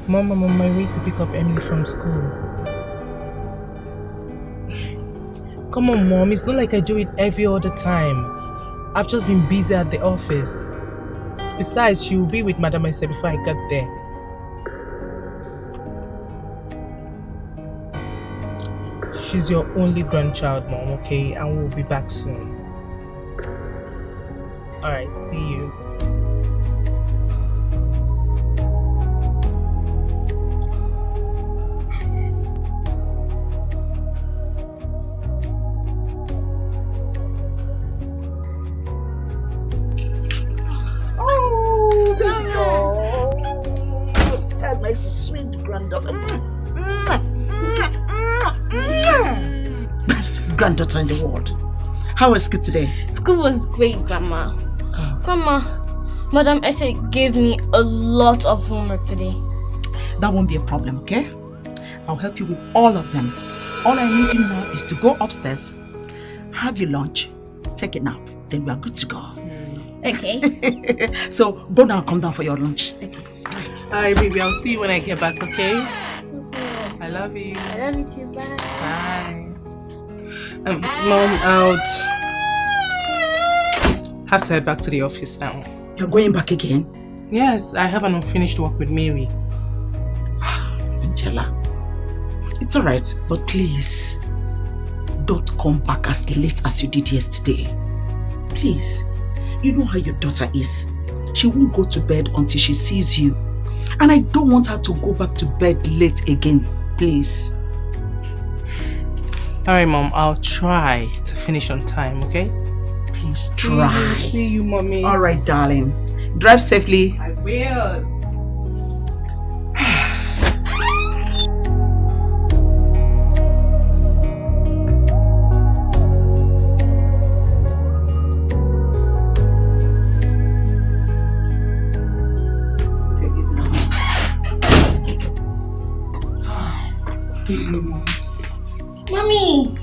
Mom, I'm on my way to pick up Emily from school. Come on, Mom, it's not like I do it every other time. I've just been busy at the office. Besides, she will be with Madam Ese before I get there. She's your only grandchild, Mom, okay? And we'll be back soon. Alright, see you. Oh, there you go. That's my sweet granddaughter. Best granddaughter in the world. How was school today? School was great, Grandma. Grandma, Madam Eshe gave me a lot of homework today. That won't be a problem, okay? I'll help you with all of them. All I need you now is to go upstairs, have your lunch, take a nap, then we are good to go. Okay. So go now, come down for your lunch. Okay. Right. Alright, baby, I'll see you when I get back, okay? I love you. I love you too. Bye. Bye. Mom, out. Have to head back to the office now. You're going back again? Yes, I have an unfinished work with Mary. Angela, it's alright, but please, don't come back as late as you did yesterday. Please, you know how your daughter is. She won't go to bed until she sees you. And I don't want her to go back to bed late again, please. Alright, Mom, I'll try to finish on time, okay? Please try. See you, Mommy. Alright, darling. Drive safely. I will. Mommy!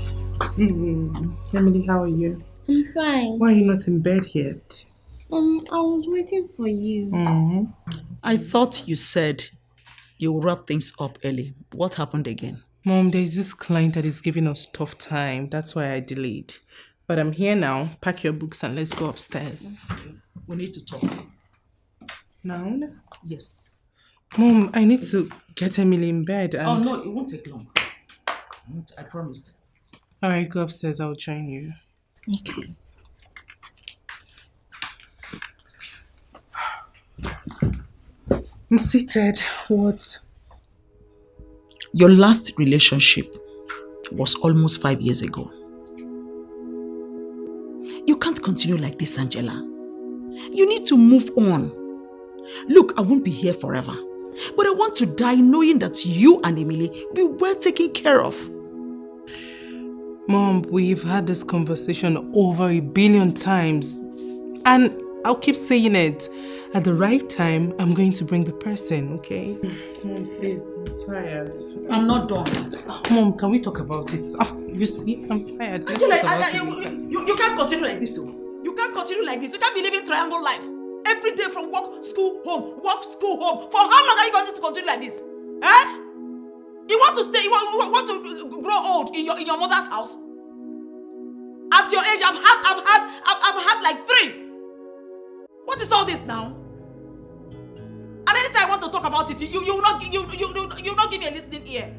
Emily, how are you? I'm fine. Why are you not in bed yet? I was waiting for you. I thought you said you will wrap things up early. What happened again? Mom, there's this client that is giving us tough time. That's why I delayed. But I'm here now. Pack your books and let's go upstairs. We need to talk. Now? Yes. Mom, I need to get Emily in bed. And... Oh no, it won't take long. I promise. Alright, go upstairs. I'll join you. Okay. I'm seated. What? Your last relationship was almost 5 years ago. You can't continue like this, Angela. You need to move on. Look, I won't be here forever. But I want to die knowing that you and Emily will be well taken care of. Mom, we've had this conversation over 1 billion times. And I'll keep saying it. At the right time, I'm going to bring the person, okay? Mom, please, I'm tired. I'm not done. Mom, can we talk about it? You see, I'm tired. Let's Angela, talk about it. you can't continue like this. You can't continue like this. You can't be living triangle life. Every day from work, school, home, work, school, home. For how long are you going to continue like this? Eh? You want to stay, you want to grow old in your mother's house? At your age, I've had like 3. What is all this now? And anytime I want to talk about it, you will not give me a listening ear.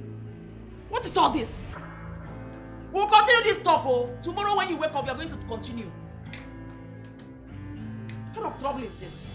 What is all this? We'll continue this talk, oh. Tomorrow when you wake up, you're going to continue. What kind of trouble is this?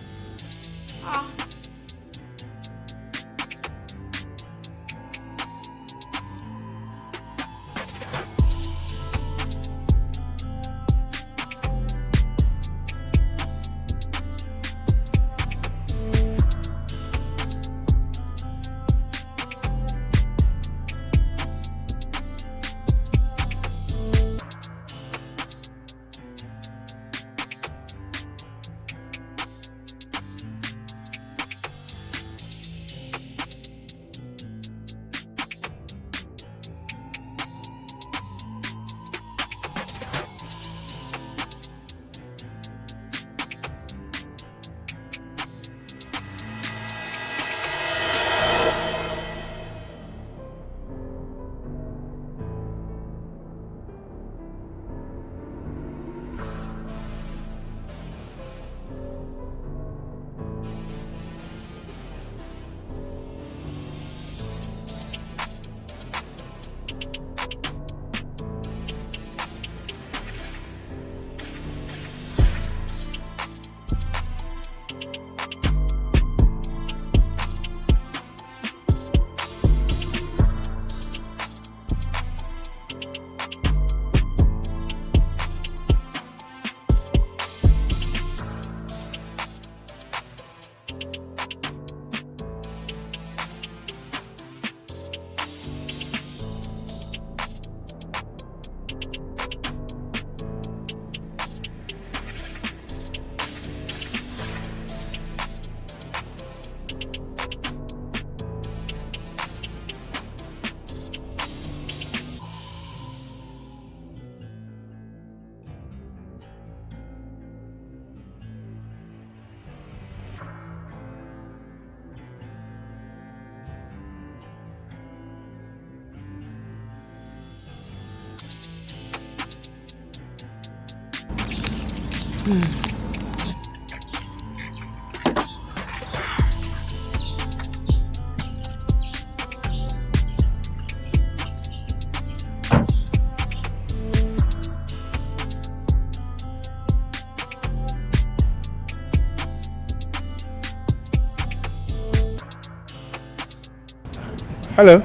Hello.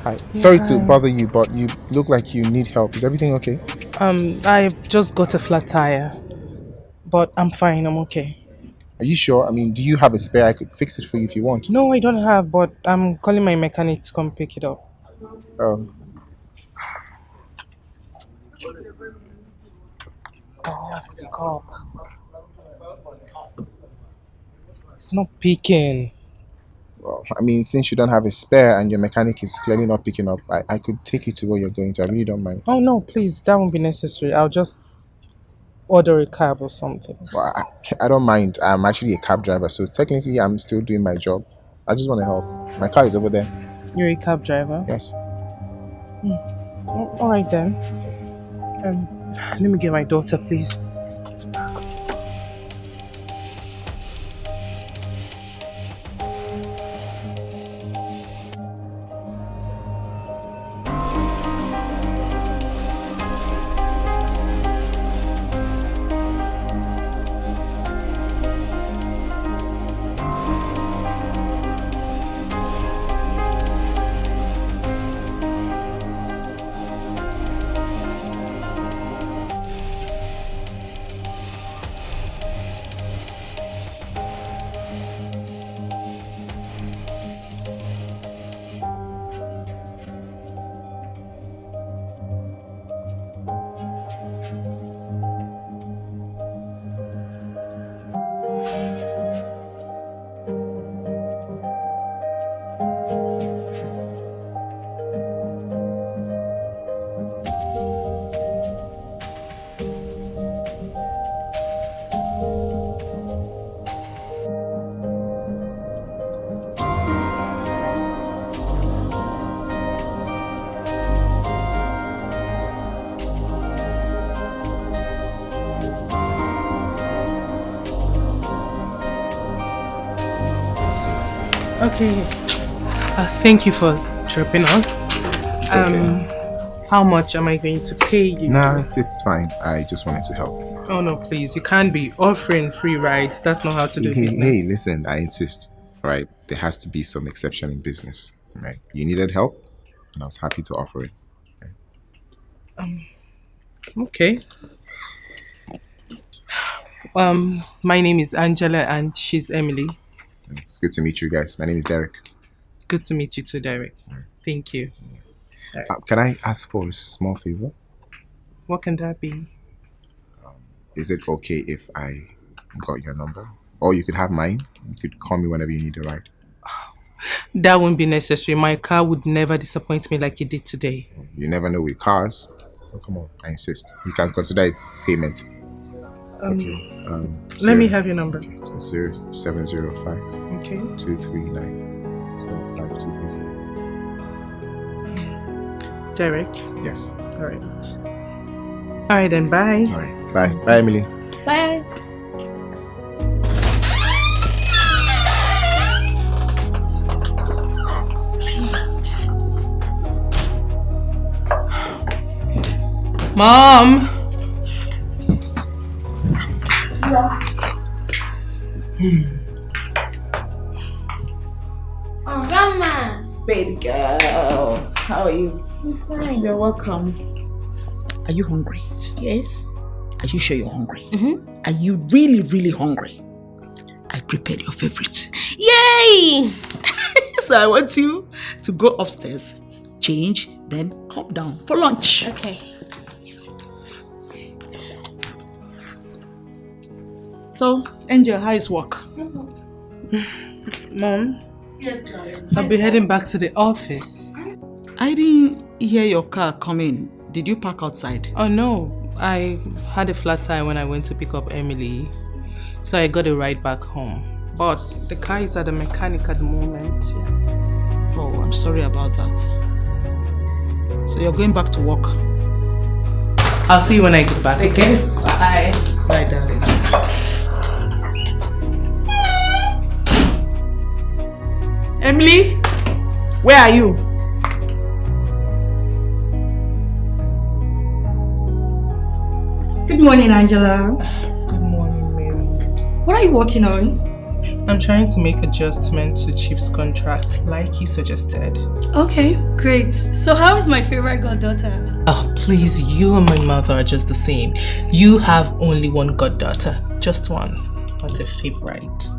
Hi. Sorry to bother you, but you look like you need help. Is everything okay? I've just got a flat tire, but I'm fine. I'm okay. Are you sure? I mean, do you have a spare? I could fix it for you if you want. No, I don't have, but I'm calling my mechanic to come pick it up. Um, Oh, pick up. It's not picking. well, I mean, since you don't have a spare and your mechanic is clearly not picking up, I could take you to where you're going to. I really don't mind. Oh no, please, that won't be necessary. I'll just order a cab or something. Well, I don't mind. I'm actually a cab driver, so technically I'm still doing my job. I just want to help. My car is over there. You're a cab driver? Yes. All right then. Let me get my daughter, please. Okay. Thank you for dropping us. It's okay. How much am I going to pay you? Nah, it's fine. I just wanted to help. Oh no, please. You can't be offering free rides. That's not how to do business. Hey, listen, I insist. Right? There has to be some exception in business. Right? You needed help, and I was happy to offer it. Okay. My name is Angela and she's Emily. It's good to meet you guys. My name is Derek. Good to meet you too, Derek. Thank you. Can I ask for a small favor? What can that be? Is it okay if I got your number? Or you could have mine. You could call me whenever you need a ride. That won't be necessary. My car would never disappoint me like it did today. You never know with cars. Oh, come on, I insist. You can consider it payment. Okay. Let me have your number. Okay. So 0705 Okay. 239 75234. Derek. Yes. All right. All right then. Bye. All right. Bye. Bye, Emily. Bye. Mom. Grandma. Baby girl, how are you? I'm fine. You're welcome. Are you hungry? Yes. Are you sure you're hungry? Mm-hmm. Are you really, really hungry? I prepared your favorite. Yay! So I want you to go upstairs, change, then come down for lunch. Okay. So, Angel, how is work? Mom, Yes, darling. I'll be heading back to the office. I didn't hear your car come in. Did you park outside? Oh no, I had a flat tire when I went to pick up Emily, so I got a ride back home. But the car is at the mechanic at the moment. Yeah. Oh, I'm sorry about that. So you're going back to work? I'll see you when I get back. Okay? Bye. Bye, darling. Emily, where are you? Good morning, Angela. Good morning, Mary. What are you working on? I'm trying to make adjustments to Chief's contract, like you suggested. Okay, great. So how is my favorite goddaughter? Oh, please, you and my mother are just the same. You have only one goddaughter, just one, not a favorite.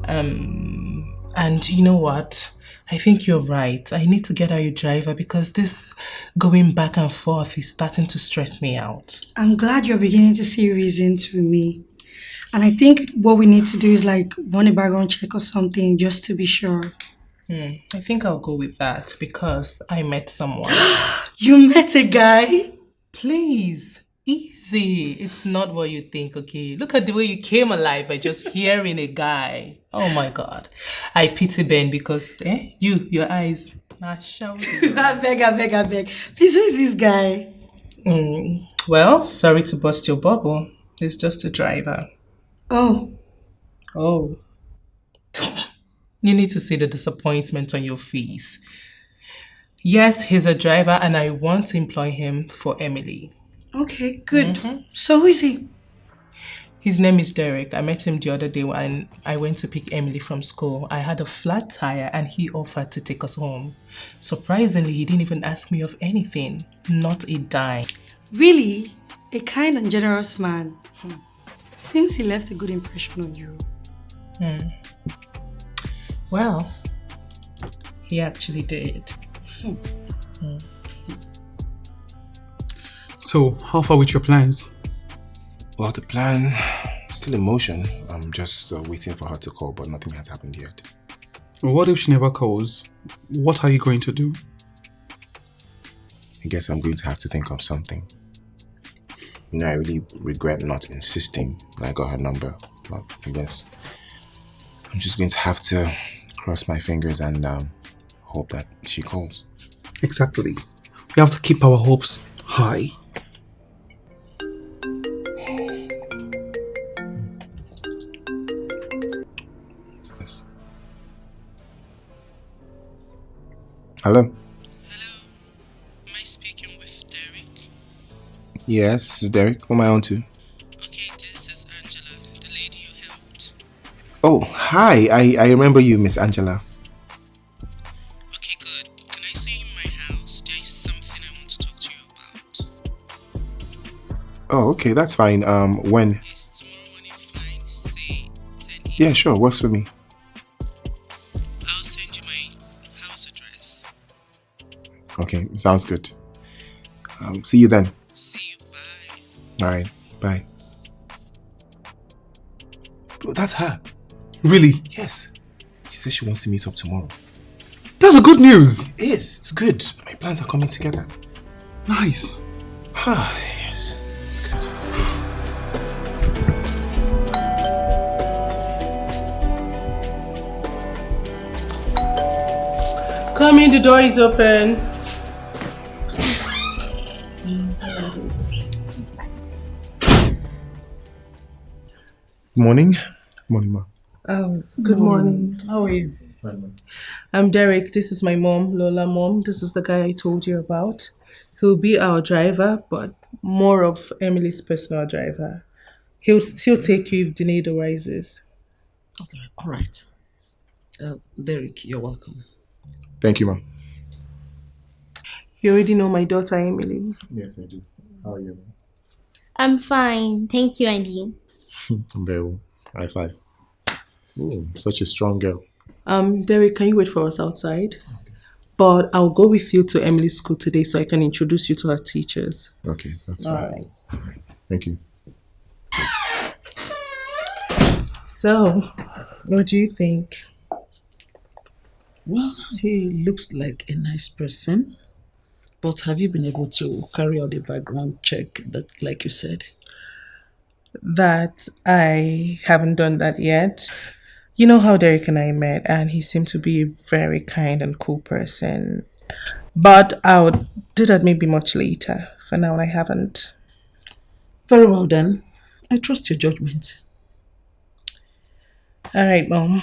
And you know what? I think you're right. I need to get out your driver because this going back and forth is starting to stress me out. I'm glad you're beginning to see reasons with me. And I think what we need to do is like run a background check or something just to be sure. I think I'll go with that because I met someone. You met a guy? Please, easy. It's not what you think, okay? Look at the way you came alive by just hearing a guy. Oh my God. I pity Ben because, your eyes. I I beg. Please, who is this guy? Well, sorry to bust your bubble. It's just a driver. Oh. You need to see the disappointment on your face. Yes, he's a driver and I want to employ him for Emily. Okay, good. So who is he? His name is Derek. I met him the other day when I went to pick Emily from school. I had a flat tire and he offered to take us home. Surprisingly, he didn't even ask me of anything. Not a dime. Really? A kind and generous man. Seems he left a good impression on you. Well, he actually did. So, how far with your plans? Well, the plan is still in motion. I'm just waiting for her to call, but nothing has happened yet. What if she never calls? What are you going to do? I guess I'm going to have to think of something. You know, I really regret not insisting when I got her number. But I guess I'm just going to have to cross my fingers and hope that she calls. Exactly. We have to keep our hopes high. What's this? Hello? Hello, am I speaking with Derek? Yes, this is Derek. Who am I on to? Okay, this is Angela, the lady you helped. Oh, hi. I remember you, Miss Angela. Okay, good. Can I see you in my house? There is something I want to talk to you about. Oh, okay, that's fine. When? Is tomorrow morning fine? Say 10 a.m. Yeah, sure, works for me. I'll send you my house address. Okay, sounds good. See you then. See you, bye. Alright, bye. Oh, that's her. Really? Yes. She says she wants to meet up tomorrow. That's a good news! It is. It's good. My plans are coming together. Nice. Ah, yes. It's good. It's good. Come in, the door is open. Good morning. Good morning, ma. Oh, good morning. How are you? I'm Derek. This is my mom, Lola mom. This is the guy I told you about. He'll be our driver, but more of Emily's personal driver. He'll still take you if the need arises. Okay, all right. Derek, you're welcome. Thank you, ma. You already know my daughter, Emily. Yes, I do. How are you? I'm fine. Thank you, Andy. I'm very well. High five. Ooh, such a strong girl. Derek, can you wait for us outside? But I'll go with you to Emily's school today so I can introduce you to her teachers. Okay, that's All fine. right. Thank you. So, what do you think? Well, he looks like a nice person. But have you been able to carry out the background check that, like you said? That I haven't done that yet. You know how Derek and I met, and he seemed to be a very kind and cool person. But I'll do that maybe much later. For now, I haven't. Very well then. I trust your judgment. All right, Mom.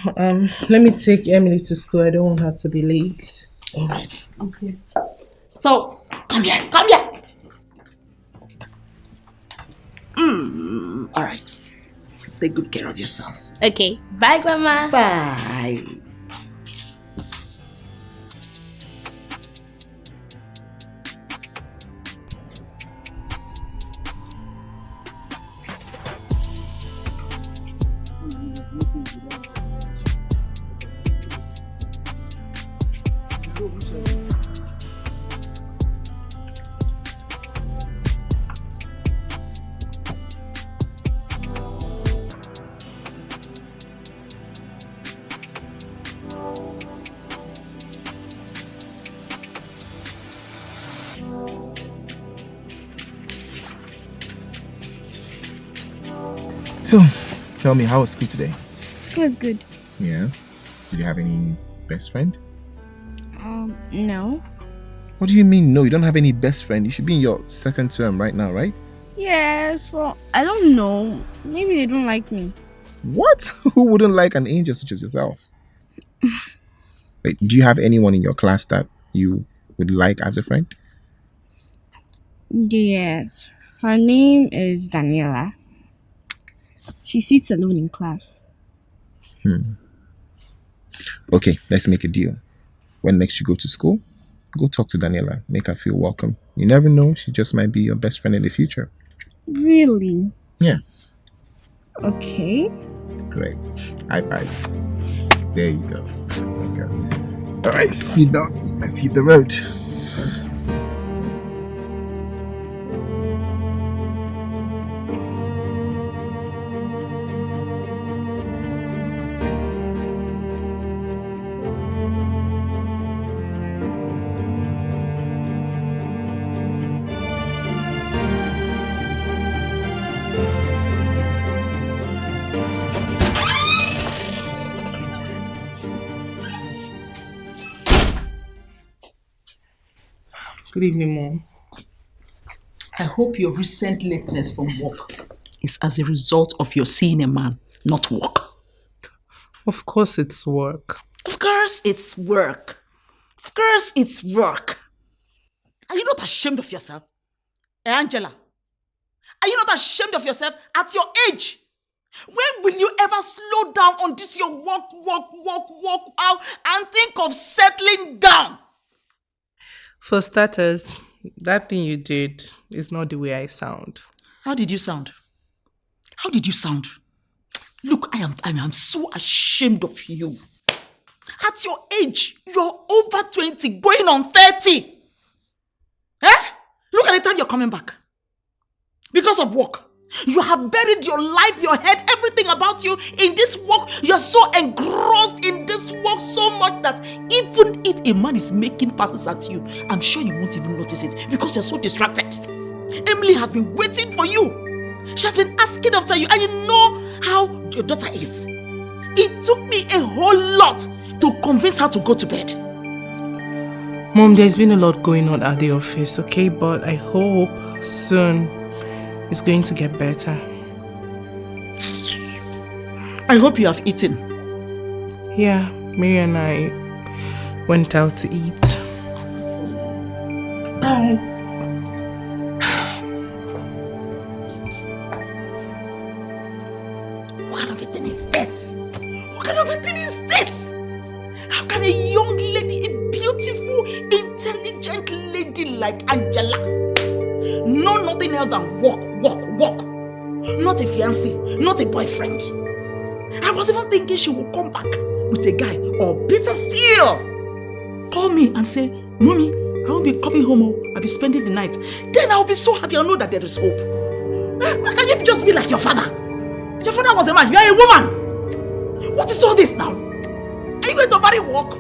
Let me take Emily to school. I don't want her to be late. All right. Okay. So, come here. Come here. All right. Take good care of yourself. Okay. Bye, Grandma. Bye. So, tell me, how was school today? School is good. Yeah? Did you have any best friend? No. What do you mean, no? You don't have any best friend? You should be in your second term right now, right? Yes, well, I don't know. Maybe they don't like me. What? Who wouldn't like an angel such as yourself? Wait, do you have anyone in your class that you would like as a friend? Yes. Her name is Daniela. She sits alone in class. Okay, let's make a deal. When next you go to school, go talk to Daniela. Make her feel welcome. You never know, she just might be your best friend in the future. Really? Yeah. Okay. Great. High five. There you go. That's my girl. Alright, seatbelts. Let's hit the road. Good evening, Mom. I hope your recent lateness from work is as a result of your seeing a man, not work. Of course it's work. Of course it's work. Of course it's work. Are you not ashamed of yourself? Angela, are you not ashamed of yourself at your age? When will you ever slow down on this your walk out and think of settling down? For starters, that thing you did is not the way I sound. How did you sound? How did you sound? Look, I am so ashamed of you. At your age, you're over 20, going on 30. Look at the time you're coming back. Because of work. You have buried your life, your head, everything about you in this work. You're so engrossed in this work so much that even if a man is making passes at you, I'm sure you won't even notice it because you're so distracted. Emily has been waiting for you. She has been asking after you, and you know how your daughter is. It took me a whole lot to convince her to go to bed. Mom, there's been a lot going on at the office, okay? But I hope soon it's going to get better. I hope you have eaten. Yeah, Mary and I went out to eat. Bye. What kind of a thing is this? What kind of a thing is this? How can a young lady, a beautiful, intelligent lady like Angela, know nothing else than work? Not a fiancé, not a boyfriend. I was even thinking she would come back with a guy, or better still, call me and say, Mommy, I won't be coming home, I'll be spending the night. Then I'll be so happy, I'll know that there is hope. Why can't you just be like your father? Your father was a man, you are a woman. What is all this now? Are you going to marry work?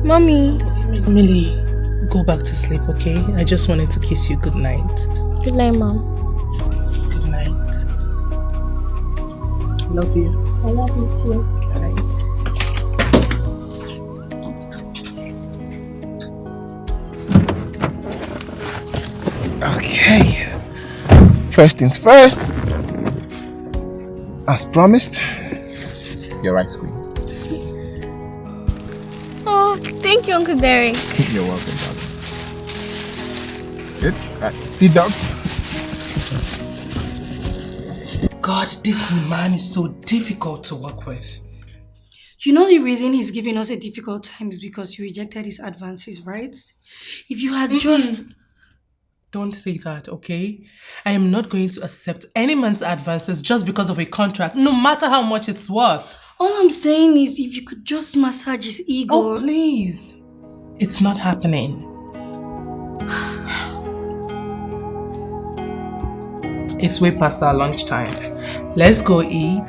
Mommy. Millie, go back to sleep, okay? I just wanted to kiss you good night. Good night, Mom. Good night. Love you. I love you too. Alright. Okay. First things first. As promised. Your ice cream. Oh, thank you, Uncle Derek. You're welcome, darling. Good. See, dogs. God, this man is so difficult to work with. You know the reason he's giving us a difficult time is because you rejected his advances, right? If you had just... Don't say that, okay? I am not going to accept any man's advances just because of a contract, no matter how much it's worth. All I'm saying is if you could just massage his ego... Oh, please. It's not happening. It's way past our lunchtime. Let's go eat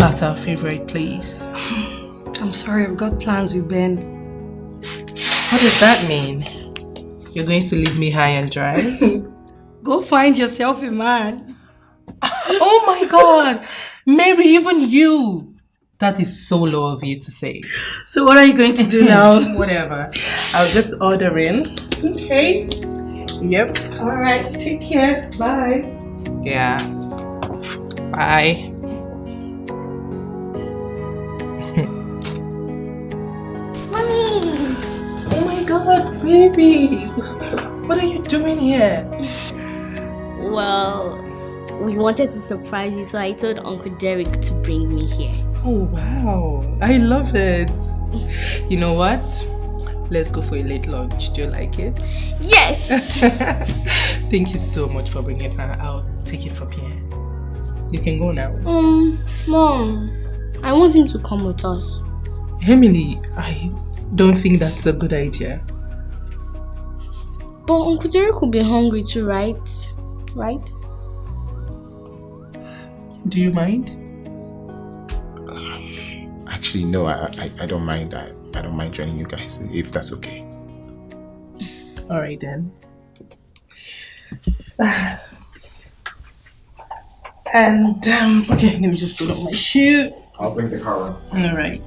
at our favorite place. I'm sorry, I've got plans with Ben. What does that mean? You're going to leave me high and dry? Go find yourself a man. Oh my God! Mary, even you! That is so low of you to say. So what are you going to do now? Whatever. I'll just order in. Okay. Yep. Alright, take care. Bye. Yeah. Bye. Mommy! Oh my God, baby! What are you doing here? Well, we wanted to surprise you, so I told Uncle Derek to bring me here. Oh wow, I love it. You know what? Let's go for a late lunch. Do you like it? Yes! Thank you so much for bringing her. I'll take it from here. You can go now. Mom, I want him to come with us. Emily, I don't think that's a good idea. But Uncle Derek will be hungry too, right? Right? Do you mind? Actually, no, I don't mind. I don't mind joining you guys, if that's okay. Alright then. And, okay, let me just put on my shoe. I'll bring the car up. Alright.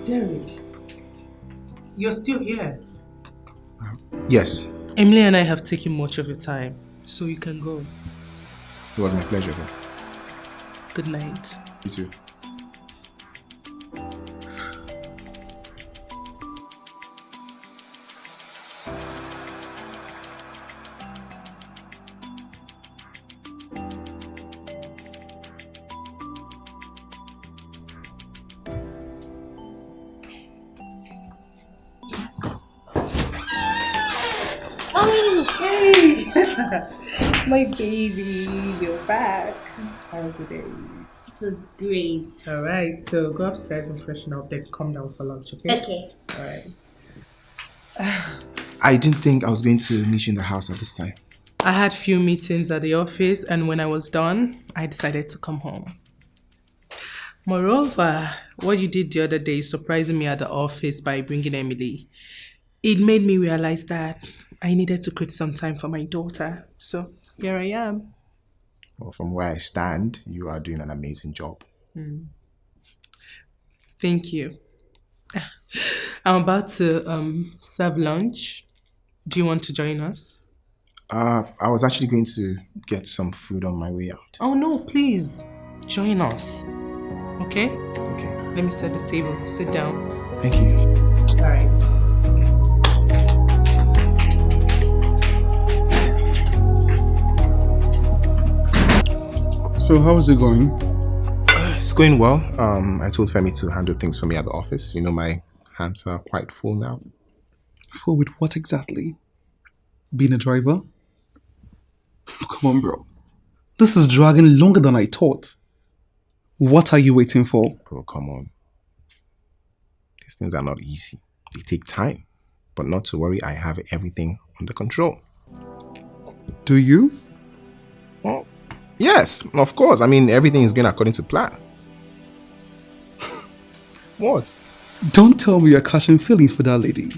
Derek, you're still here. Yes, Emily and I have taken much of your time, so you can go. it was my pleasure. Good night. You too. Hey! My baby, you're back. How was the day? It was great. Alright, so go upstairs and freshen up, then come down for lunch, okay? Okay. Alright. I didn't think I was going to meet you in the house at this time. I had few meetings at the office, and when I was done, I decided to come home. Moreover, what you did the other day, surprising me at the office by bringing Emily, it made me realize that I needed to create some time for my daughter. So here I am. Well, from where I stand, you are doing an amazing job. Thank you. I'm about to serve lunch. Do you want to join us? I was actually going to get some food on my way out. Oh no, please. Join us. Okay? Okay. Let me set the table. Sit down. Thank you. Alright. So how is it going? It's going well. I told Femi to handle things for me at the office. You know, my hands are quite full now. Oh, with what exactly? Being a driver? Come on, bro. This is dragging longer than I thought. What are you waiting for? Bro, come on. These things are not easy. They take time. But not to worry, I have everything under control. Do you? Well, yes, of course. I mean, everything is going according to plan. What? Don't tell me you're catching feelings for that lady.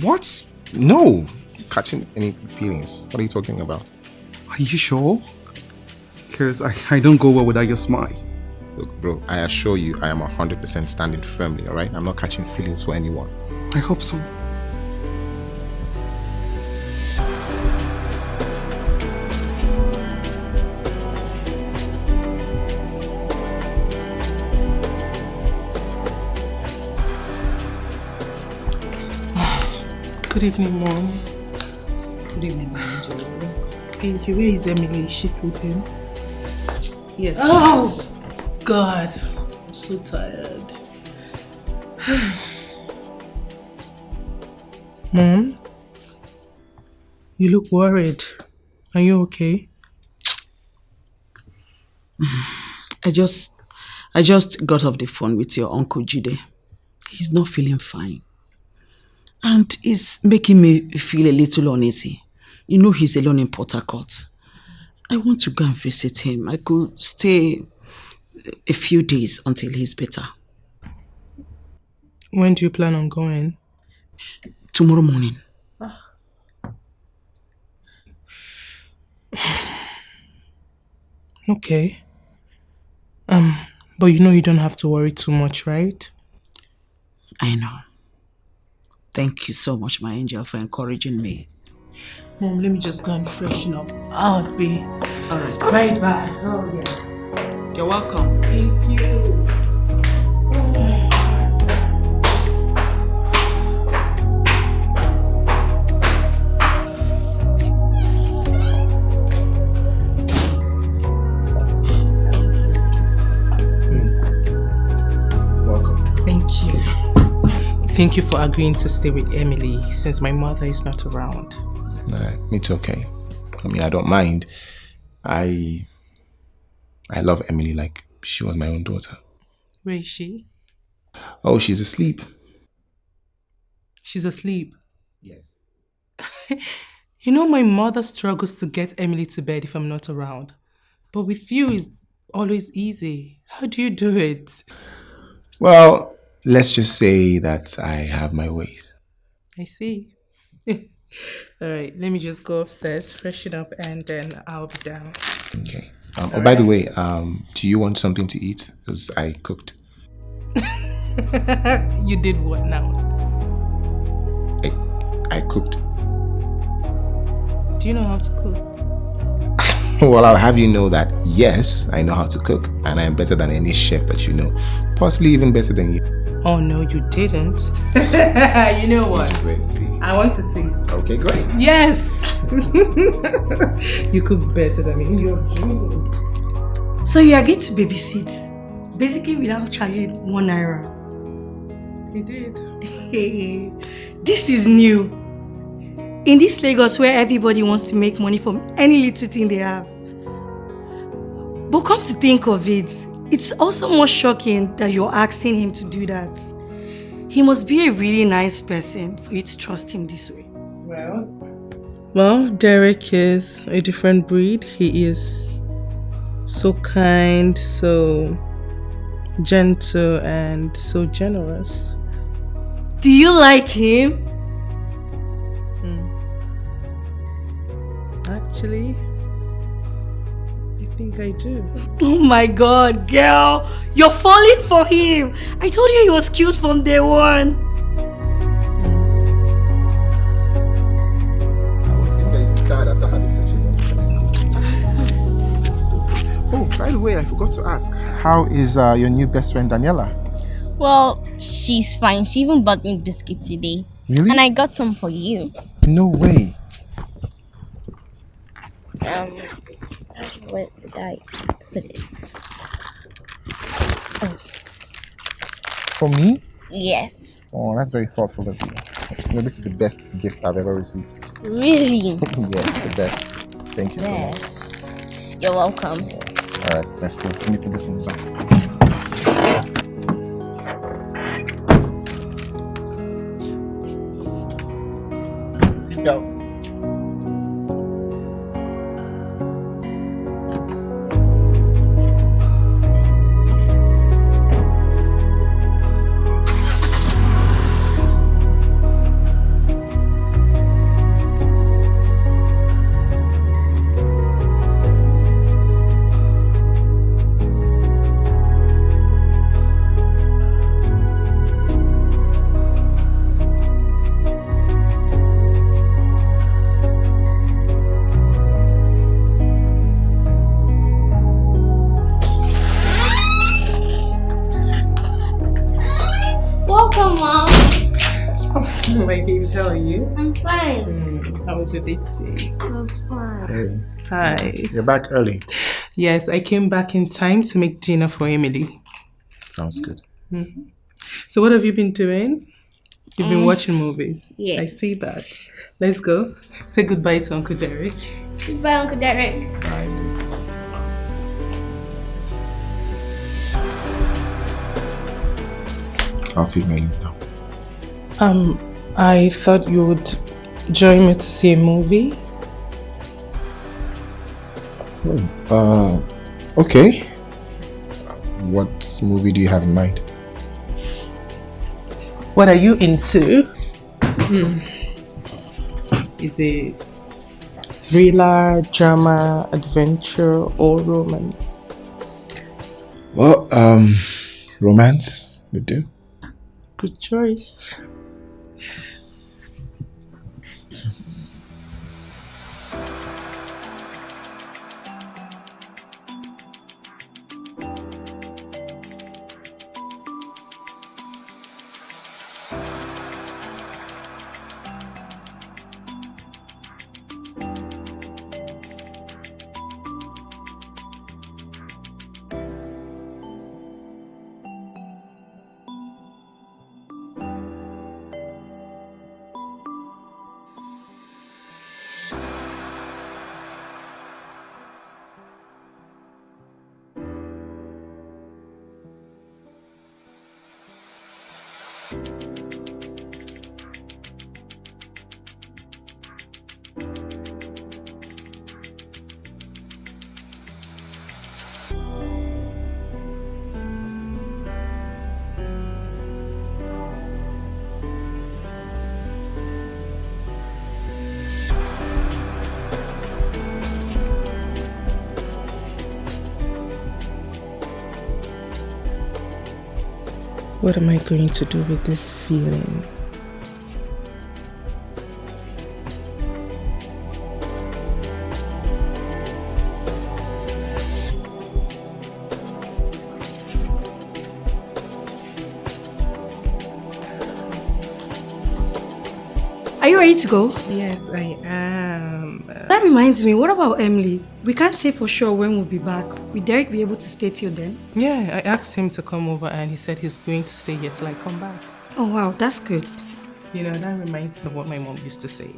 What? No. Catching any feelings. What are you talking about? Are you sure? Because I don't go well without your smile. Look, bro, I assure you I am 100% standing firmly, alright? I'm not catching feelings for anyone. I hope so. Good evening, Mom. Good evening, Angel. Thank you. Where is Emily? Is she sleeping? Yes. Oh, God. I'm so tired. Mom? You look worried. Are you okay? I just got off the phone with your Uncle Jide. He's not feeling fine. And it's making me feel a little uneasy. You know he's alone in Port Harcourt. I want to go and visit him. I could stay a few days until he's better. When do you plan on going? Tomorrow morning. Okay. But you know you don't have to worry too much, right? I know. Thank you so much, my angel, for encouraging me. Mom, let me just go and freshen up. I'll be All right. right back. Oh, yes. You're welcome. Thank you. Welcome. Thank you. Thank you for agreeing to stay with Emily since my mother is not around. It's okay. I mean, I don't mind. I love Emily like she was my own daughter. Where is she? Oh, she's asleep. She's asleep. Yes. You know my mother struggles to get Emily to bed if I'm not around. But with you, it's always easy. How do you do it? Well, let's just say that I have my ways. I see. Alright, let me just go upstairs, freshen up, and then I'll be down. Okay. By the way, do you want something to eat? Because I cooked. You did what now? I cooked. Do you know how to cook? Well, I'll have you know that yes, I know how to cook, and I am better than any chef that you know. Possibly even better than you. Oh no, you didn't. You know what? Just wait and see. I want to see. Okay, great. Yes! You cook better than me. You're genius. So you agreed to babysit, basically without charging 1 naira. You did. Hey, this is new. In this Lagos where everybody wants to make money from any little thing they have. But come to think of it, it's also more shocking that you're asking him to do that. He must be a really nice person for you to trust him this way. Well, Derek is a different breed. He is so kind, so gentle, and so generous. Do you like him? Actually, I think I do. Oh my god, girl, you're falling for him. I told you he was cute from day one. I would think that you'd be tired after having such a long day at school. Oh, by the way, I forgot to ask. How is your new best friend Daniela? Well, she's fine. She even bought me biscuit today. Really? And I got some for you. No way. Where did I put it? For me? Yes. Oh, that's very thoughtful of you. No, this is the best gift I've ever received. Really? Yes, the best. Thank you so much. You're welcome. Alright, let's go. Let me put this in the back. Seatbelts. Welcome, Mom. My baby, how are you? I'm fine. How was your day today? It was fine. Hey, Hi. you're back early. Yes, I came back in time to make dinner for Emily. Sounds good. So what have you been doing? You've been watching movies. Yeah. I see that. Let's go. Say goodbye to Uncle Derek. Goodbye, Uncle Derek. Bye. I'll take my leave now. I thought you would join me to see a movie. Okay. What movie do you have in mind? What are you into? Is it thriller, drama, adventure, or romance? Well, romance would do. Good choice. What am I going to do with this feeling? Are you ready to go? Yes, I am. That reminds me, what about Emily? We can't say for sure when we'll be back. Will Derek be able to stay till then? Yeah, I asked him to come over and he said he's going to stay here till I come back. Oh wow, that's good. You know, that reminds me of what my mom used to say.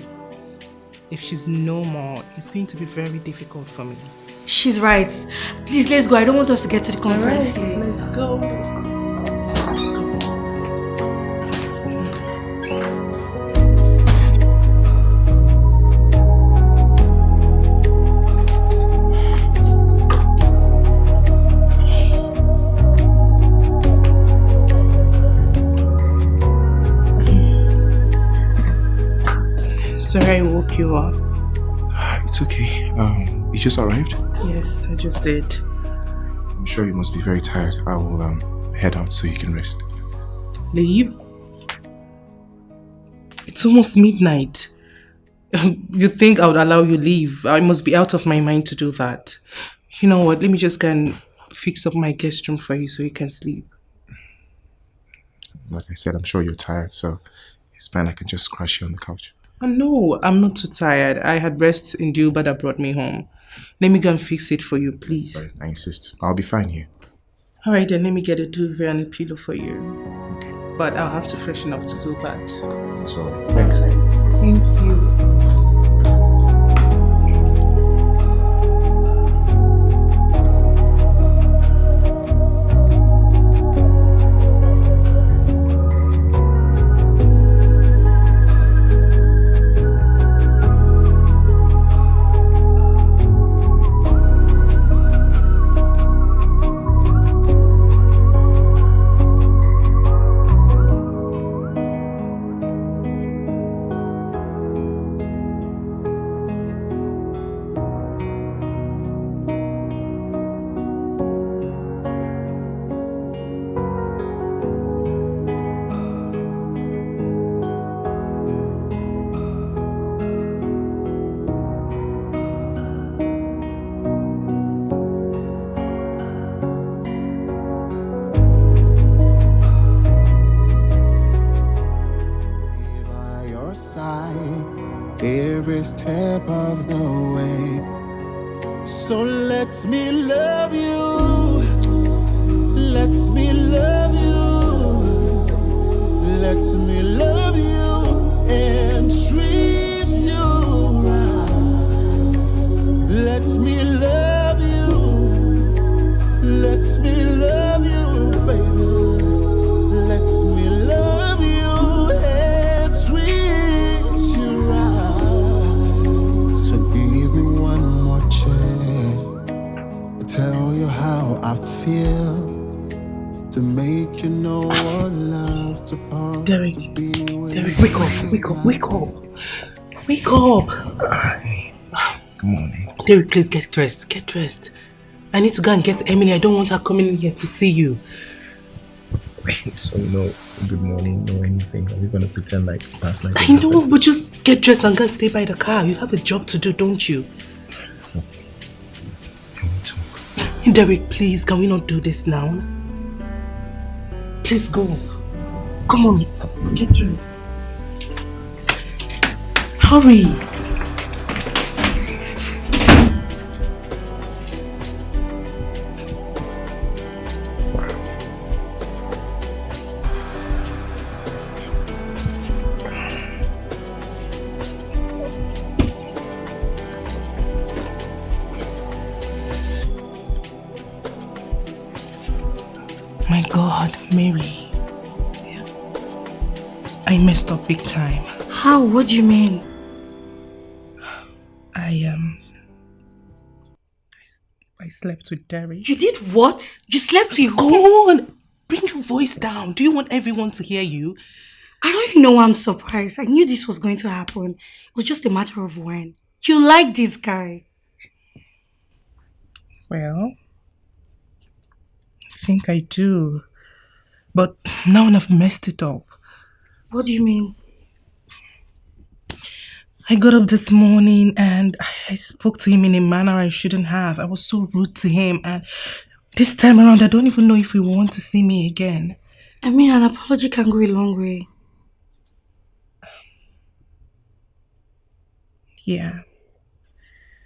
If she's no more, it's going to be very difficult for me. She's right. Please, let's go. I don't want us to get to the conference. Let's go. Sorry I woke you up. It's okay. You just arrived? Yes, I just did. I'm sure you must be very tired. I will head out so you can rest. Leave? It's almost midnight. You think I would allow you leave? I must be out of my mind to do that. You know what? Let me just go and fix up my guest room for you so you can sleep. Like I said, I'm sure you're tired, so it's fine. I can just crash you on the couch. No, I'm not too tired. I had rest in the Uber that brought me home. Let me go and fix it for you, please. Sorry, I insist. I'll be fine here. Alright then, let me get a duvet and a pillow for you. Okay. but I'll have to freshen up to do that. So, thanks. Thank you. every step of the way. So let me love you, let me love you, let me love you and treat you right. Let me love you, let me love you, baby. Let me love you and treat you right. So give me one more chance to tell you how I feel, to make you know what love's supposed Derek, to be. Derek, wake up, wake up, wake up. Wake up. Hey, good morning. Derek, please get dressed, get dressed. I need to go and get Emily. I don't want her coming in here to see you. Wait, so no good morning, no anything. Are we gonna pretend like last night? I know, but just get dressed and go and stay by the car. You have a job to do, don't you? Can we talk? Derek, please, can we not do this now? Please go. Come on, get dressed. Hurry. My God, Mary. I messed up big time. How? What do you mean? I slept with Derek. You did what? You slept with who? Go on! Bring your voice down. Do you want everyone to hear you? I don't even know why I'm surprised. I knew this was going to happen. It was just a matter of when. You like this guy. Well, I think I do. But now I've messed it up. What do you mean? I got up this morning and I spoke to him in a manner I shouldn't have. I was so rude to him, and this time around I don't even know if he will want to see me again. I mean, an apology can go a long way. Yeah.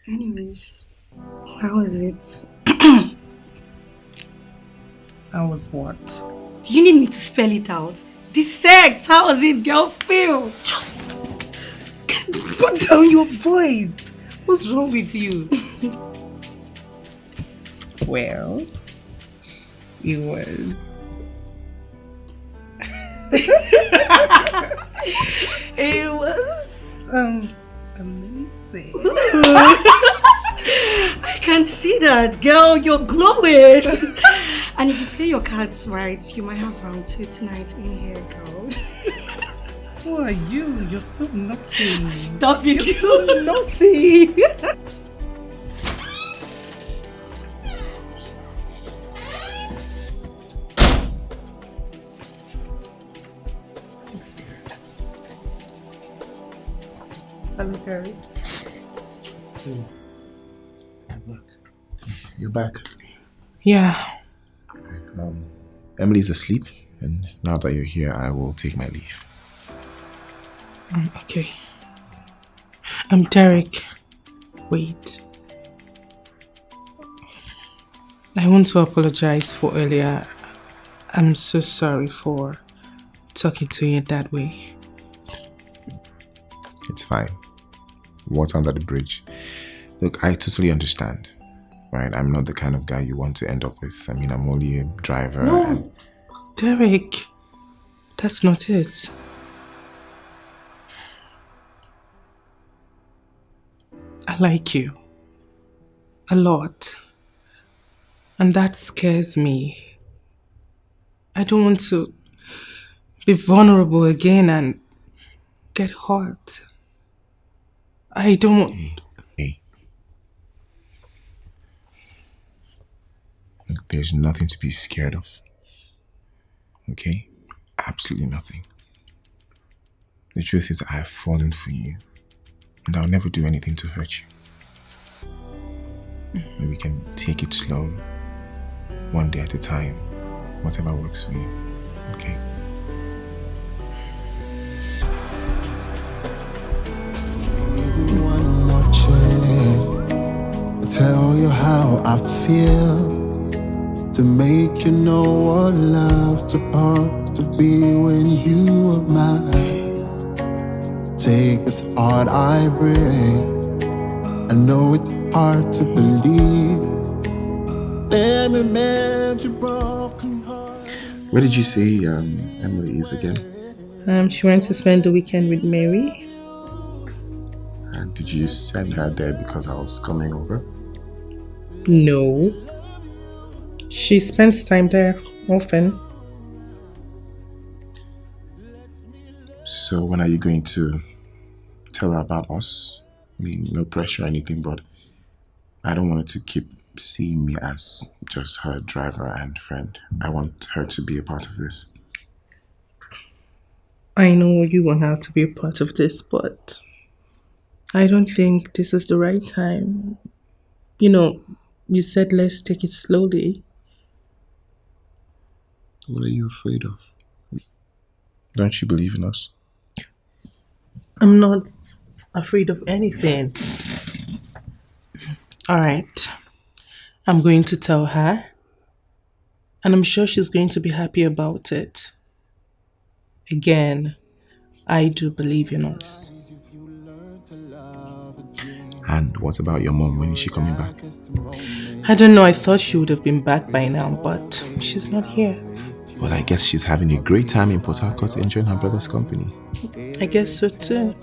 Anyways, how is it? I was what? Do you need me to spell it out? The sex, how is it, girl? Spill. Just put down your voice. What's wrong with you? Well, it was... it was amazing. I can see that, girl. You're glowing. And if you play your cards right, you might have round 2 tonight in here, girl. Who are you? You're so naughty. Stop it. You're so naughty. Hello, Gary. You're back. Yeah. Emily's asleep, and now that you're here, I will take my leave. Okay. Derek. Wait. I want to apologize for earlier. I'm so sorry for talking to you that way. It's fine. Water under the bridge. Look, I totally understand. Right? I'm not the kind of guy you want to end up with. I mean, I'm only a driver. No, and Derek, that's not it. I like you a lot, and that scares me. I don't want to be vulnerable again and get hurt. I don't. Hey. Look, there's nothing to be scared of. Okay? Absolutely nothing. The truth is, I have fallen for you, and I'll never do anything to hurt you. Maybe we can take it slow, one day at a time, whatever works for you. Okay? Maybe one more chance to tell you how I feel, to make you know what love's supposed to be when you are mine. Take this heart I break. I know it's hard to believe. Let me mend your broken heart. Where did you say Emily is again? She went to spend the weekend with Mary. And did you send her there because I was coming over? No. She spends time there often. So when are you going to tell her about us? I mean, no pressure or anything, but I don't want her to keep seeing me as just her driver and friend. I want her to be a part of this. I know you want her to be a part of this, but I don't think this is the right time. You know, you said let's take it slowly. What are you afraid of? Don't you believe in us? I'm not afraid of anything. Alright. I'm going to tell her. And I'm sure she's going to be happy about it. Again, I do believe in us. And what about your mom? When is she coming back? I don't know, I thought she would have been back by now, but she's not here. Well, I guess she's having a great time in Port Harcourt enjoying her brother's company. I guess so too.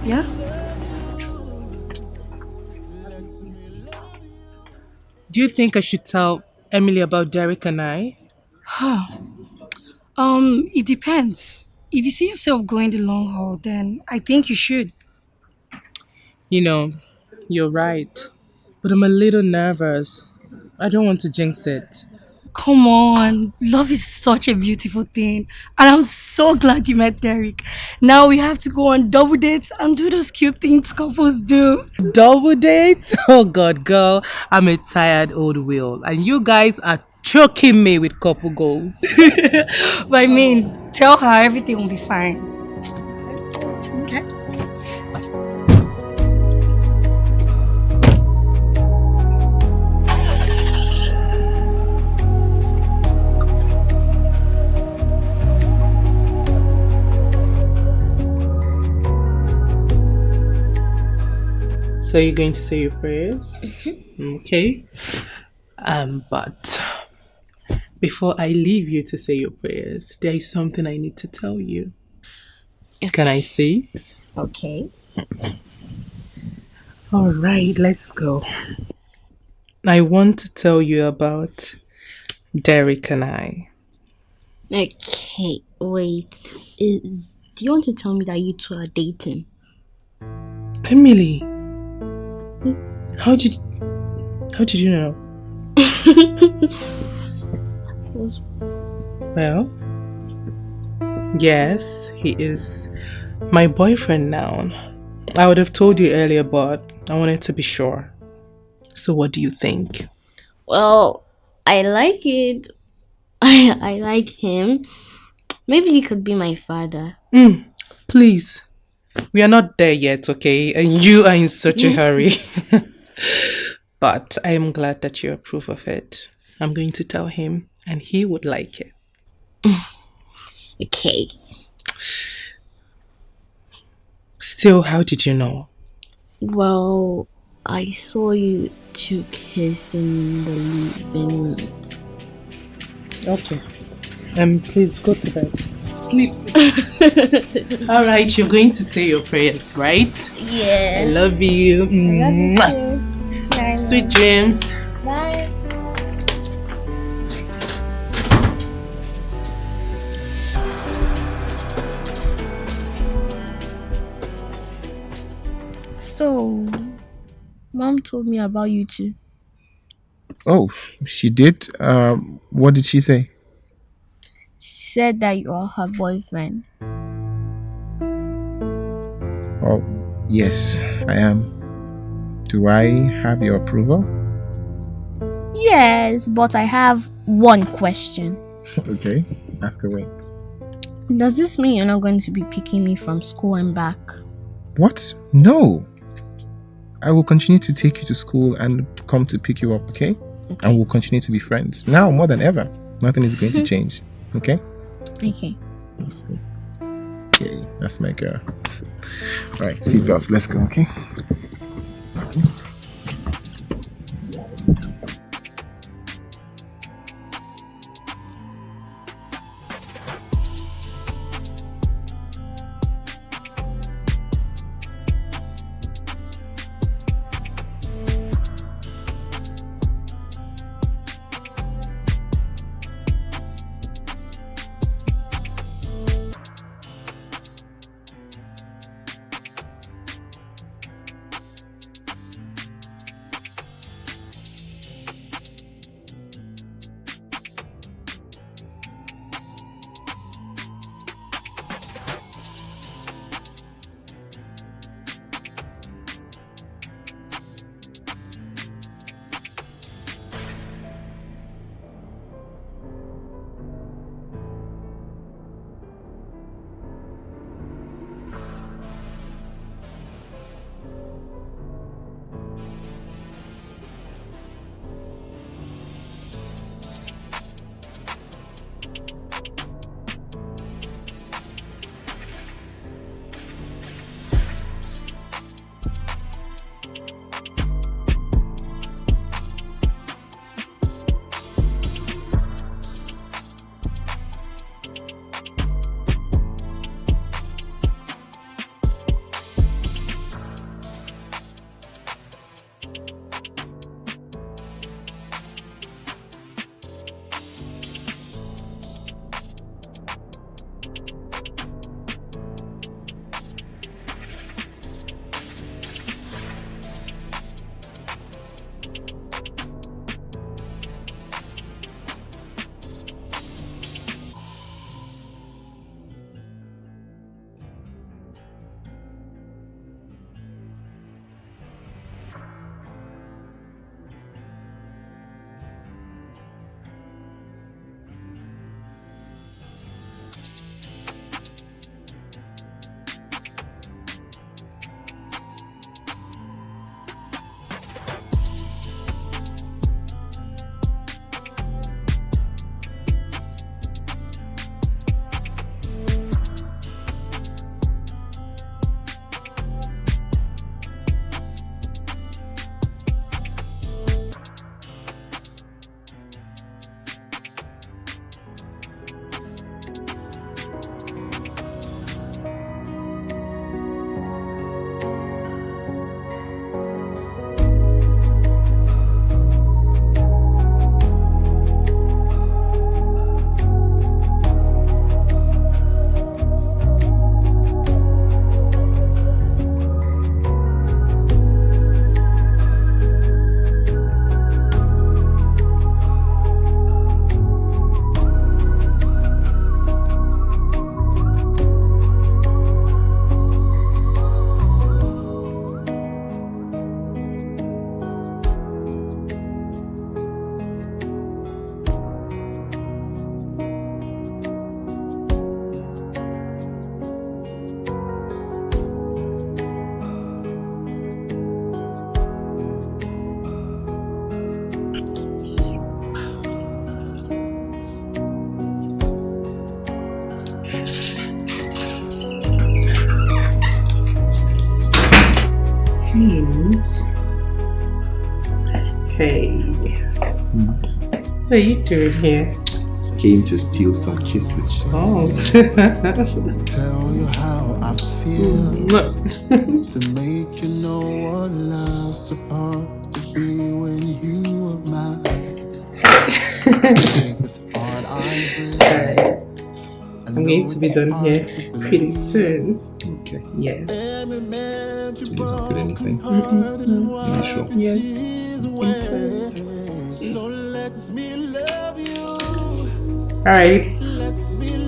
Yeah? Do you think I should tell Emily about Derek and I? It depends. If you see yourself going the long haul, then I think you should. You know, you're right. But I'm a little nervous. I don't want to jinx it. Come on, love is such a beautiful thing, and I'm so glad you met Derek. Now we have to go on double dates and do those cute things couples do. Double dates? Oh God, girl, I'm a tired old wheel, and you guys are choking me with couple goals. But I mean, tell her everything will be fine. Okay? So you're going to say your prayers? Okay. But before I leave you to say your prayers, there is something I need to tell you. Can I say it? Okay. All right, let's go. I want to tell you about Derek and I. Okay, wait. Do you want to tell me that you two are dating? Emily, how did you know? Well, yes, he is my boyfriend now. I would have told you earlier, but I wanted to be sure. So what do you think? Well, I like it. I like him. Maybe he could be my father. Please. We are not there yet, okay? And you are in such a hurry. But I am glad that you approve of it. I'm going to tell him and he would like it. Okay. Still, how did you know? Well, I saw you two kissing in the living room. Okay. Please go to bed. Sleep. All right, you're going to say your prayers, right? Yeah. I love you. I love you too. Bye. Sweet dreams. Bye. So, Mom told me about you two. Oh, she did? What did she say? She said that you are her boyfriend. Oh, yes, I am. Do I have your approval? Yes, but I have one question. Okay, ask away. Does this mean you're not going to be picking me from school and back? What? No. I will continue to take you to school and come to pick you up, okay? And we'll continue to be friends. Now, more than ever. Nothing is going to change, okay? Okay. Let's go. Okay, that's my girl. Alright, seatbelts, let's go, okay? Hey. What are you doing here? Came to steal some kisses. Oh. Tell you how I feel. To make you know what love's supposed to be when you are mine. Take this heart I breathe. I'm going to be done here pretty soon. Okay. Yes. So you not feel anything? Mm-hmm. You sure? Yes. So let me love you. Alright.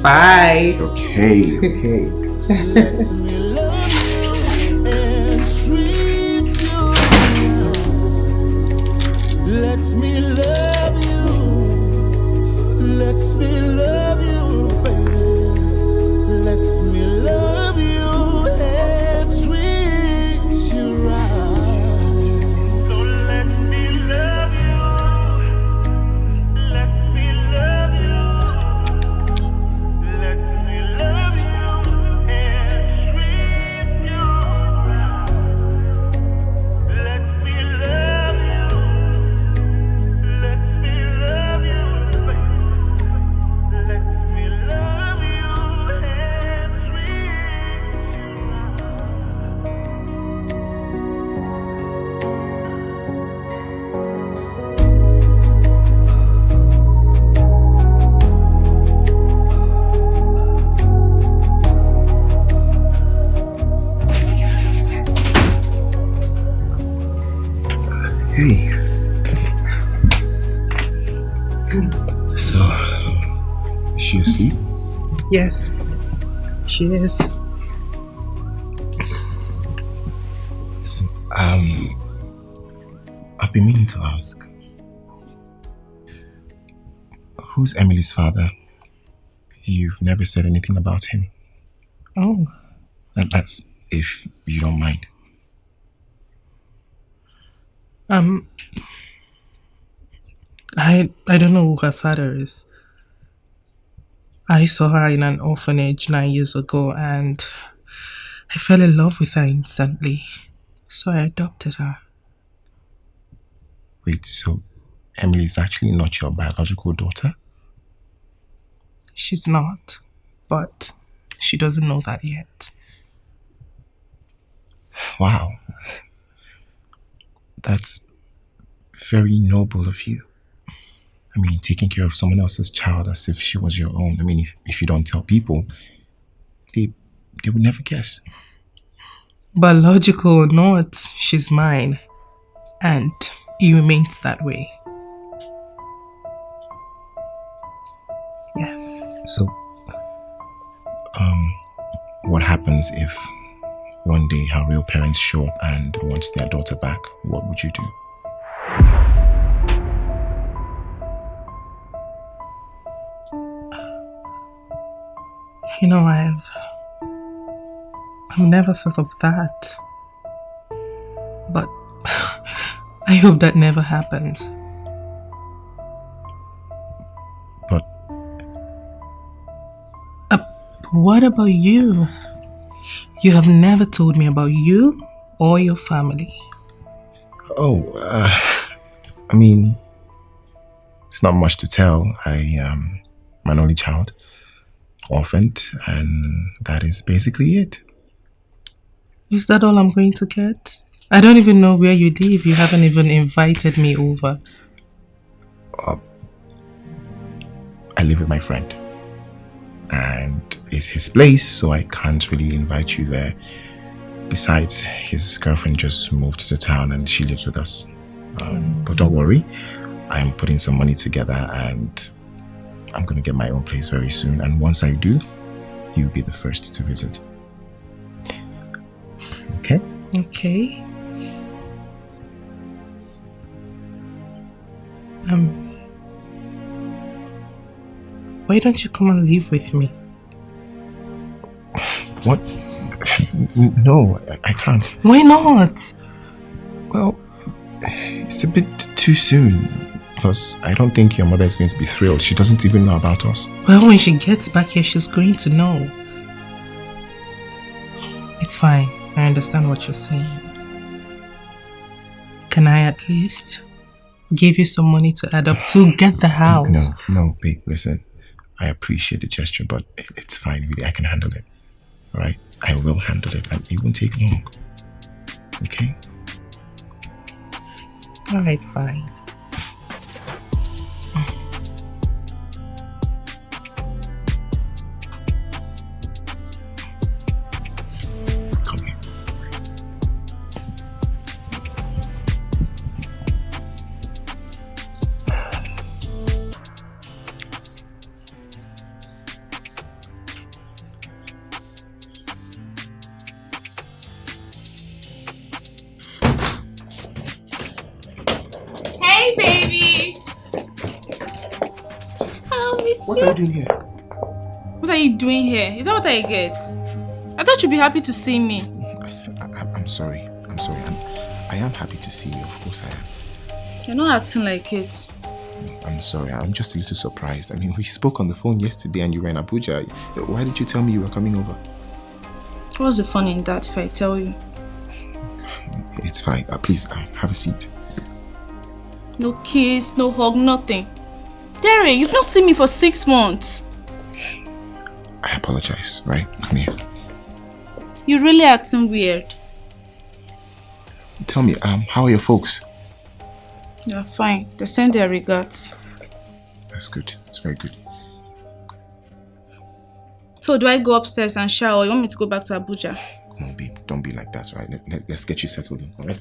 Bye. Okay. Let me love you and treat you right. Let me love you. Let me love you, baby. Let me love you and treat you right. So let me love you. Let me love you. Let me love you and treat you right. Let me love you. Let me love you, baby. Let me love you and treat Hey. So, is she asleep? Yes. She is. Listen, I've been meaning to ask. Who's Emily's father? You've never said anything about him. Oh. That's if you don't mind. I don't know who her father is. I saw her in an orphanage 9 years ago and I fell in love with her instantly. So I adopted her. Wait, so Emily's actually not your biological daughter? She's not, but she doesn't know that yet. Wow. That's very noble of you. I mean, taking care of someone else's child as if she was your own. I mean, if you don't tell people, they would never guess. Biological or not, she's mine. And it remains that way. Yeah. So, what happens if one day her real parents show up and want their daughter back? What would you do? You know, I've never thought of that. But I hope that never happens. But what about you? You have never told me about you or your family. I mean, it's not much to tell. I'm an only child, orphaned, and that is basically it. Is that all I'm going to get? I don't even know where you live. You haven't even invited me over. I live with my friend, and it's his place, so I can't really invite you there. Besides, his girlfriend just moved to town and she lives with us. But don't worry, I'm putting some money together and I'm going to get my own place very soon. And once I do, you'll be the first to visit. Okay? Okay. Why don't you come and live with me? What? No, I can't. Why not? Well, it's a bit too soon. Plus, I don't think your mother is going to be thrilled. She doesn't even know about us. Well, when she gets back here, she's going to know. It's fine. I understand what you're saying. Can I at least gave you some money to add up to get the house. No, babe, listen. I appreciate the gesture, but it's fine, really. I can handle it. Alright? I will handle it, and it won't take long. Okay? Alright, fine. Come here. Hey, baby. I miss What you. are you doing here? What are you doing here? Is that what I get? I thought you'd be happy to see me. I'm sorry. I am happy to see you. Of course I am. You're not acting like it. I'm sorry. I'm just a little surprised. I mean, we spoke on the phone yesterday and you were in Abuja. Why did you tell me you were coming over? What's the fun in that if I tell you? It's fine. Please, have a seat. No kiss, no hug, nothing. Derek, you've not seen me for 6 months. I apologize, right? Come here. You're really acting weird. Tell me, how are your folks? You're fine. They send their regards. That's good. That's very good. So do I go upstairs and shower or you want me to go back to Abuja? No, babe, don't be like that, right? Let's get you settled in, alright?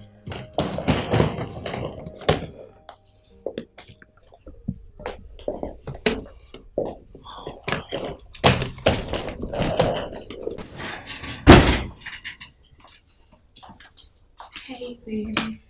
Hey, baby.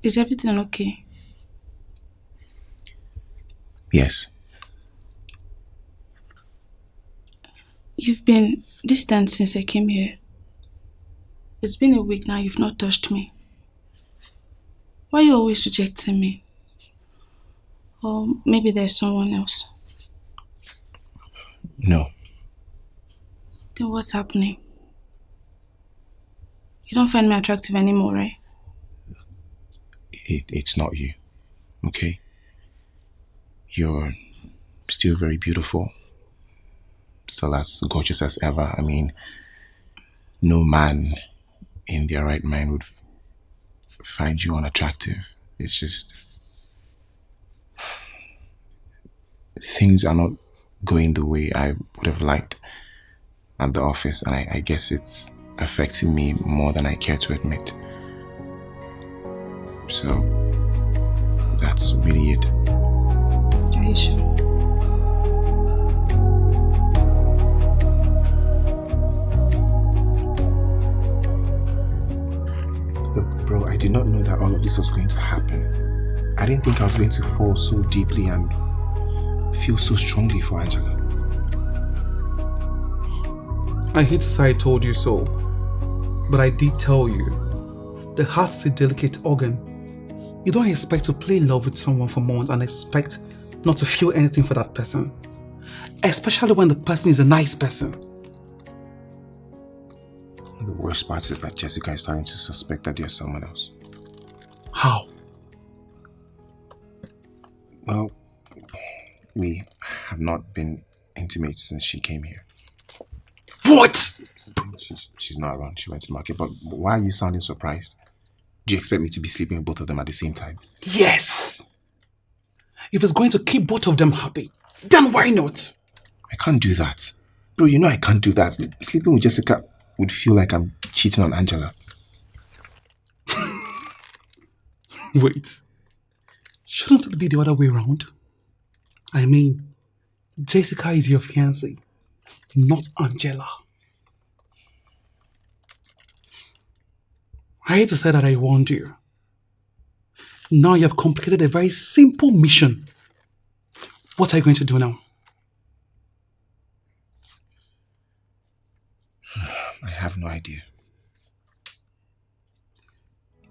Is everything okay? Yes. You've been distant since I came here. It's been a week now, you've not touched me. Why are you always rejecting me? Or maybe there's someone else. No. Then what's happening? You don't find me attractive anymore, right? It's not you, okay? You're still very beautiful. Still as gorgeous as ever. I mean, no man in their right mind would find you unattractive. It's just... things are not going the way I would have liked at the office, and I guess it's affecting me more than I care to admit. So, that's really it. Are you sure? Look, bro, I did not know that all of this was going to happen. I didn't think I was going to fall so deeply and feel so strongly for Angela. I hate to say I told you so, but I did tell you. The heart's a delicate organ. You don't expect to play in love with someone for months and expect not to feel anything for that person. Especially when the person is a nice person. The worst part is that Jessica is starting to suspect that there's someone else. How? Well, we have not been intimate since she came here. What? She's not around. She went to the market. But why are you sounding surprised? Do you expect me to be sleeping with both of them at the same time? Yes! If it's going to keep both of them happy, then why not? I can't do that. Bro, you know I can't do that. Sleeping with Jessica would feel like I'm cheating on Angela. Wait. Shouldn't it be the other way around? I mean, Jessica is your fiancée, not Angela. I hate to say that I warned you. Now you have completed a very simple mission. What are you going to do now? I have no idea.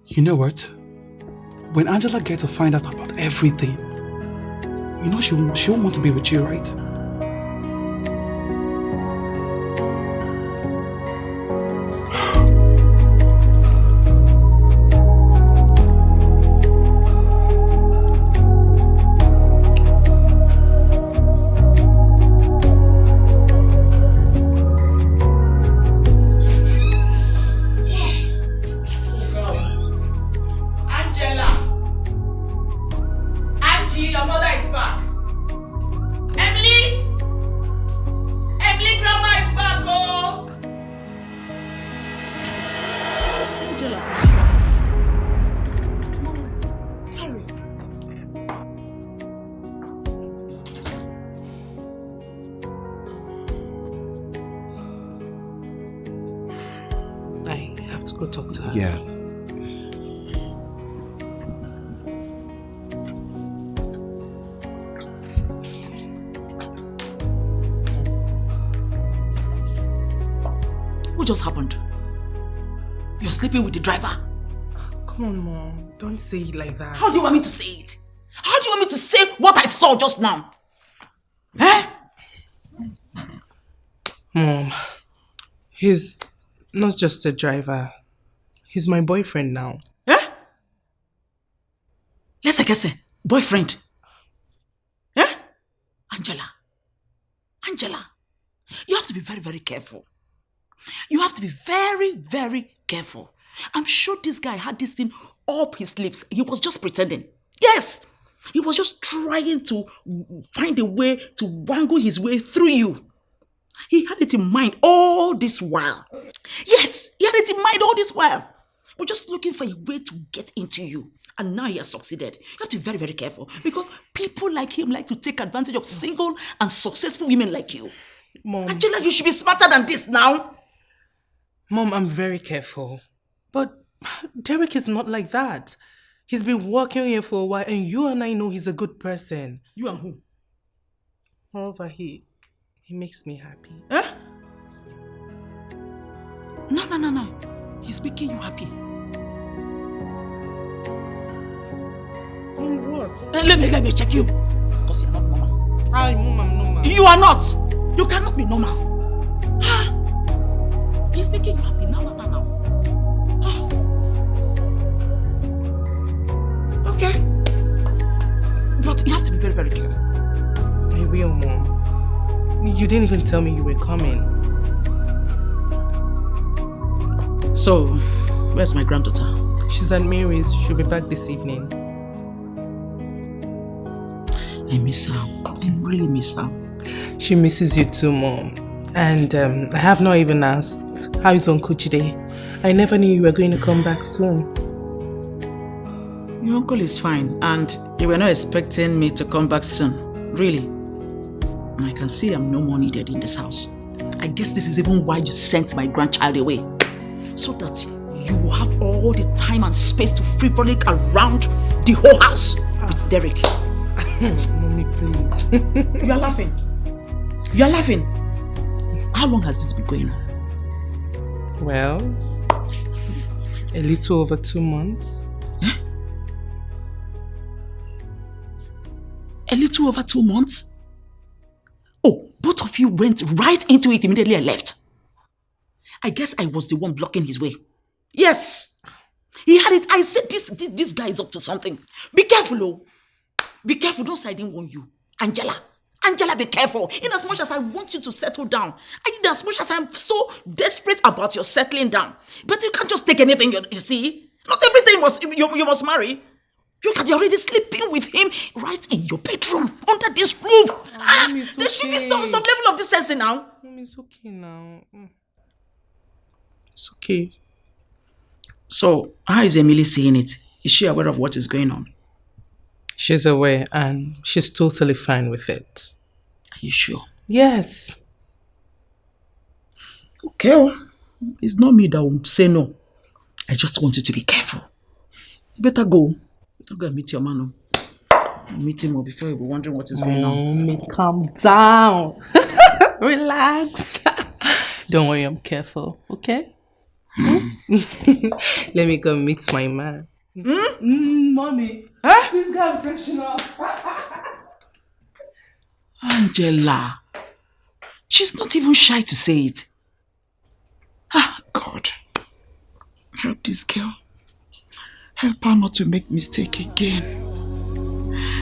You know what? When Angela gets to find out about everything, you know she'll want to be with you, right? Yeah. What just happened? You're sleeping with the driver? Come on, Mom. Don't say it like that. How do you want me to say it? How do you want me to say what I saw just now? Eh? Mom, he's not just a driver. He's my boyfriend now. Eh? Yes, boyfriend. Eh? Angela, you have to be very, very careful. You have to be very, very careful. I'm sure this guy had this thing up his sleeves. He was just pretending. Yes, he was just trying to find a way to wangle his way through you. He had it in mind all this while. Yes, he had it in mind all this while. We're just looking for a way to get into you. And now he has succeeded. You have to be very, very careful. Because people like him like to take advantage of single and successful women like you. Mom. Angela, you should be smarter than this now. Mom, I'm very careful. But Derek is not like that. He's been working here for a while and you and I know he's a good person. You and who? Moreover, he makes me happy. Eh? No. He's making you happy. Mom, what? Let me check you. Because you're not normal. Hi, Mom, I'm normal. You are not. You cannot be normal. He's making you happy now. Okay. But you have to be very, very careful. I will, Mom. You didn't even tell me you were coming. So, where's my granddaughter? She's at Mary's. She'll be back this evening. I miss her. I really miss her. She misses you too, Mom. And I have not even asked, how is Uncle Jide? I never knew you were going to come back soon. Your uncle is fine, and they were not expecting me to come back soon. Really. I can see I'm no more needed in this house. I guess this is even why you sent my grandchild away. So that you will have all the time and space to frivolic around the whole house with Derek. Mommy, please. You are laughing. You are laughing. How long has this been going on? Well, a little over 2 months. Eh? A little over 2 months? Oh, both of you went right into it immediately I left. I guess I was the one blocking his way. Yes. He had it. I said this guy is up to something. Be careful, oh. Be careful. Don't say I didn't warn you. Angela, be careful. In as much as I want you to settle down, in as much as I'm so desperate about your settling down, but you can't just take anything, you see. Not everything you must marry. You're already sleeping with him right in your bedroom, under this roof. There should be some level of decency now. Mom, it's okay now. It's okay. So, how is Emily seeing it? Is she aware of what is going on? She's aware and she's totally fine with it. Are you sure? Yes. Okay, well, it's not me that will say no. I just want you to be careful. You better go. Don't go and meet your man. Meet him up before you'll be wondering what is going on. Mommy, calm down. Relax. Don't worry, I'm careful, okay? Let me go meet my man. Mommy, please go and freshen up. Angela, she's not even shy to say it. Ah, God. Help this girl. Help her not to make mistake again.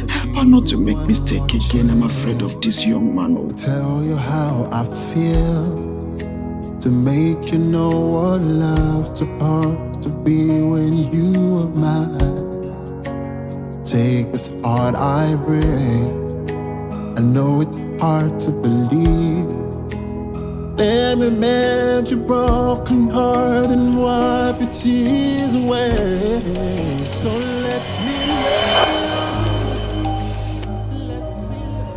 Help her not to make mistake again. I'm afraid of this young man. Oh. Tell you how I feel, to make you know what love's supposed to be when you are mine. Take this heart I break, I know it's hard to believe. Let me mend your broken heart and wipe your tears away. So let me love, let me love.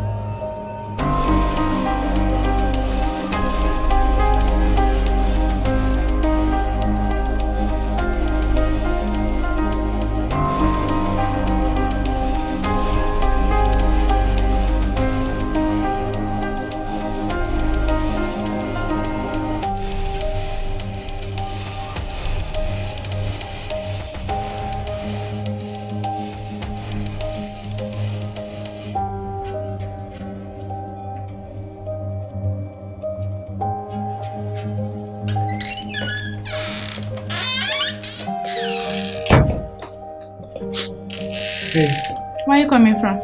Where are you coming from?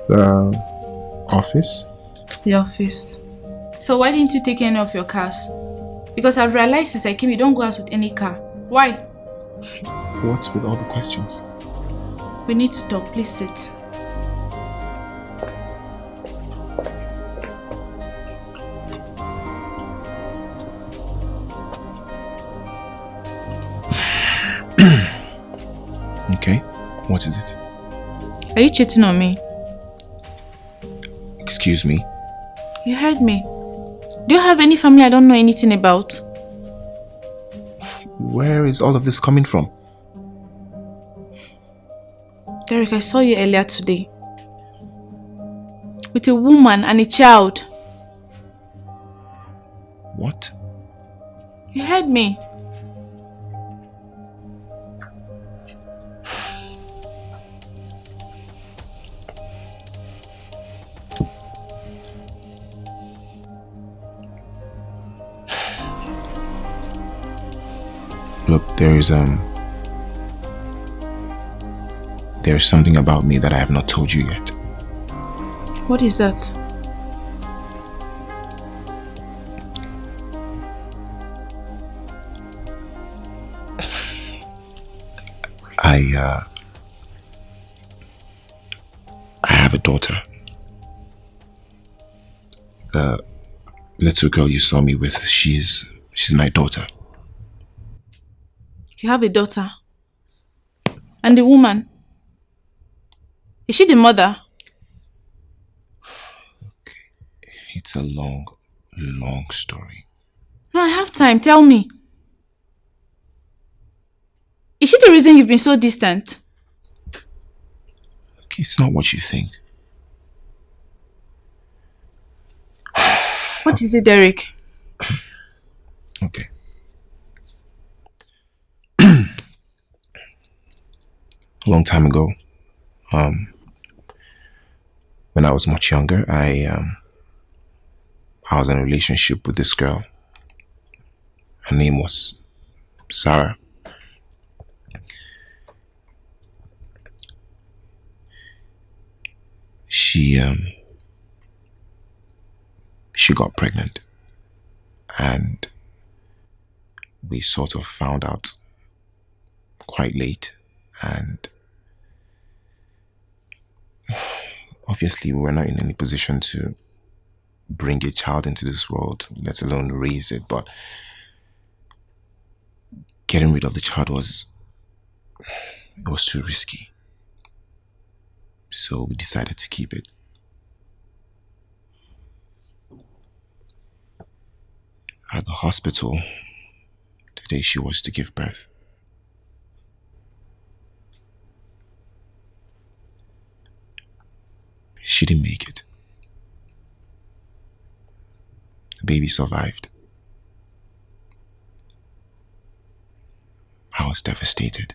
The office? The office. So why didn't you take any of your cars? Because I've realized since I came, you don't go out with any car. Why? What's with all the questions? We need to talk. Please sit. Okay, what is it? Are you cheating on me? Excuse me? You heard me. Do you have any family I don't know anything about? Where is all of this coming from? Derek, I saw you earlier today. With a woman and a child. What? You heard me. Look, there's something about me that I have not told you yet. What is that? I have a daughter. The little girl you saw me with, she's my daughter. You have a daughter. And the woman? Is she the mother? Okay. It's a long story. No, I have time. Tell me. Is she the reason you've been so distant? Okay, it's not what you think. What is it, Derek? Okay. A long time ago, when I was much younger, I was in a relationship with this girl. Her name was Sarah. She got pregnant, and we sort of found out quite late, and obviously we were not in any position to bring a child into this world, let alone raise it, but getting rid of the child was too risky. So we decided to keep it. At the hospital, the day she was to give birth, She didn't make it. The baby survived. I was devastated.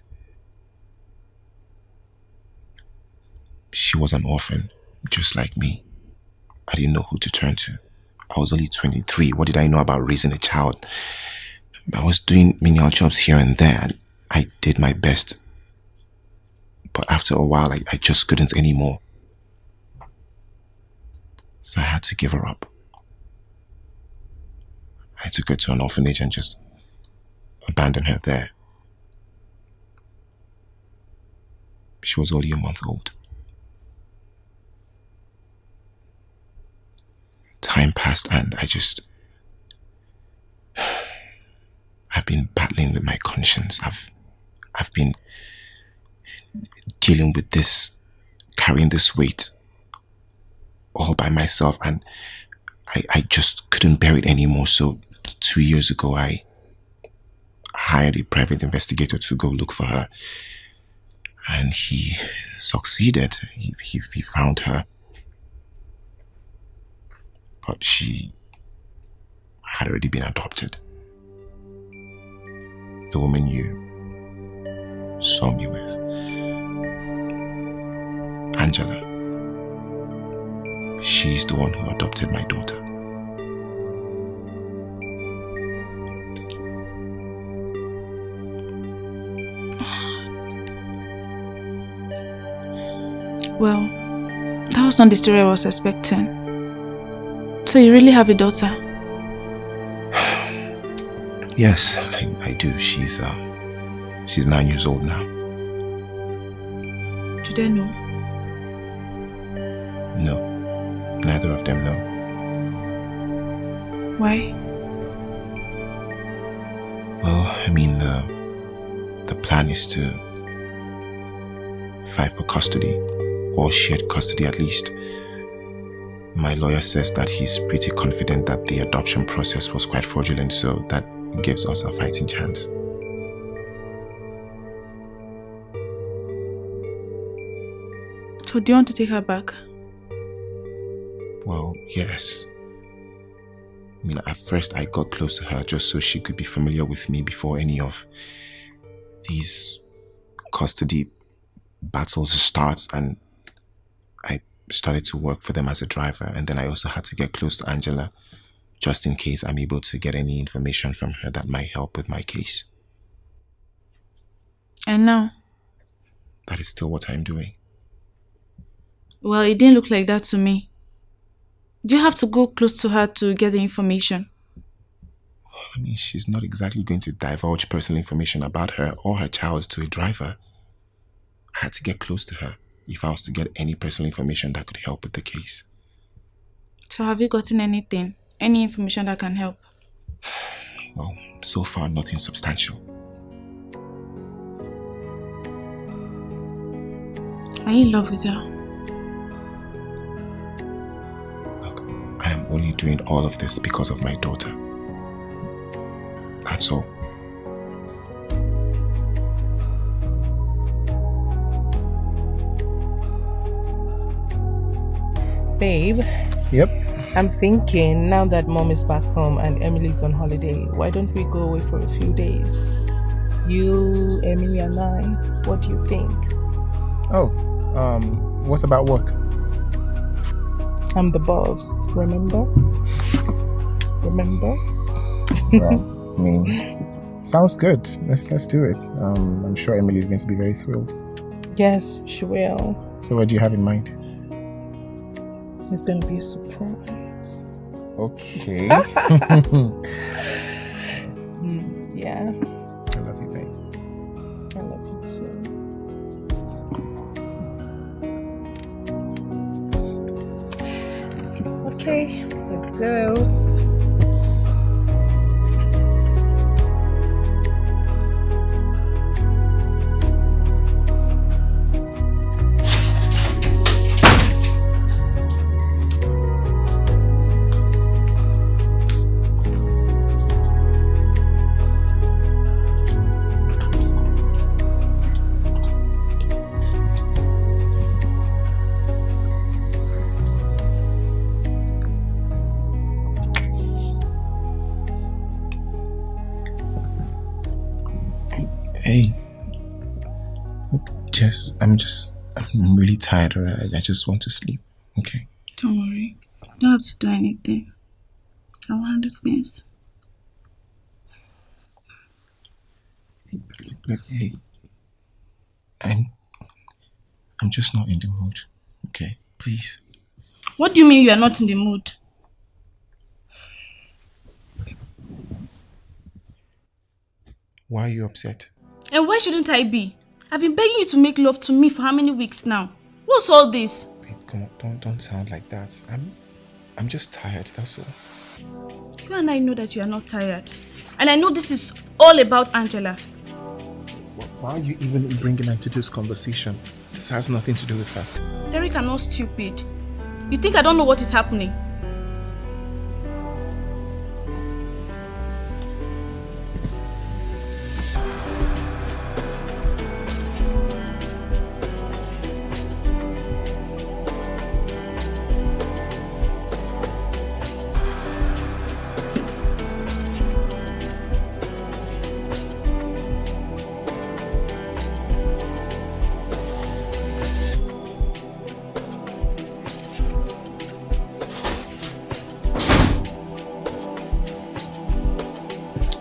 She was an orphan, just like me. I didn't know who to turn to. I was only 23. What did I know about raising a child? I was doing menial jobs here and there. I did my best. But after a while, I just couldn't anymore. So I had to give her up. I took her to an orphanage and just abandoned her there. She was only a month old. Time passed and I've been battling with my conscience. I've been dealing with this, carrying this weight all by myself, and I just couldn't bear it anymore. So 2 years ago, I hired a private investigator to go look for her, and he succeeded. He found her, but she had already been adopted. The woman you saw me with, Angela. She's the one who adopted my daughter. Well, that was not the story I was expecting. So you really have a daughter? Yes, I do. She's 9 years old now. Do they know? No, neither of them know. Why? Well, I mean, the plan is to fight for custody, or shared custody at least. My lawyer says that he's pretty confident that the adoption process was quite fraudulent, so that gives us a fighting chance. So do you want to take her back? Well, yes. I mean, at first I got close to her just so she could be familiar with me before any of these custody battles starts, and I started to work for them as a driver, and then I also had to get close to Angela just in case I'm able to get any information from her that might help with my case. And now? That is still what I'm doing. Well, it didn't look like that to me. Do you have to go close to her to get the information? I mean, she's not exactly going to divulge personal information about her or her child to a driver. I had to get close to her if I was to get any personal information that could help with the case. So have you gotten anything? Any information that can help? Well, so far nothing substantial. Are you in love with her? Look, I am only doing all of this because of my daughter. That's all. Babe. Yep. I'm thinking, now that mom is back home and Emily's on holiday, why don't we go away for a few days? You, Emily and I, what do you think? Oh, what about work? I'm the boss, remember? Remember? Well, I mean, sounds good. Let's do it. I'm sure Emily is going to be very thrilled. Yes, she will. So what do you have in mind? It's going to be a surprise. Okay. Yeah. I love you, babe. I love you too. Okay, let's go. Hey, look, Jess, I'm really tired, alright? I just want to sleep, okay? Don't worry. You don't have to do anything. I'll handle things. Look, hey, I'm just not in the mood, okay? Please. What do you mean you are not in the mood? Why are you upset? And why shouldn't I be? I've been begging you to make love to me for how many weeks now? What's all this? Babe, come on, don't sound like that. I'm just tired, that's all. You and I know that you are not tired. And I know this is all about Angela. Why are you even bringing her into this conversation? This has nothing to do with her. Derek, I'm not stupid. You think I don't know what is happening?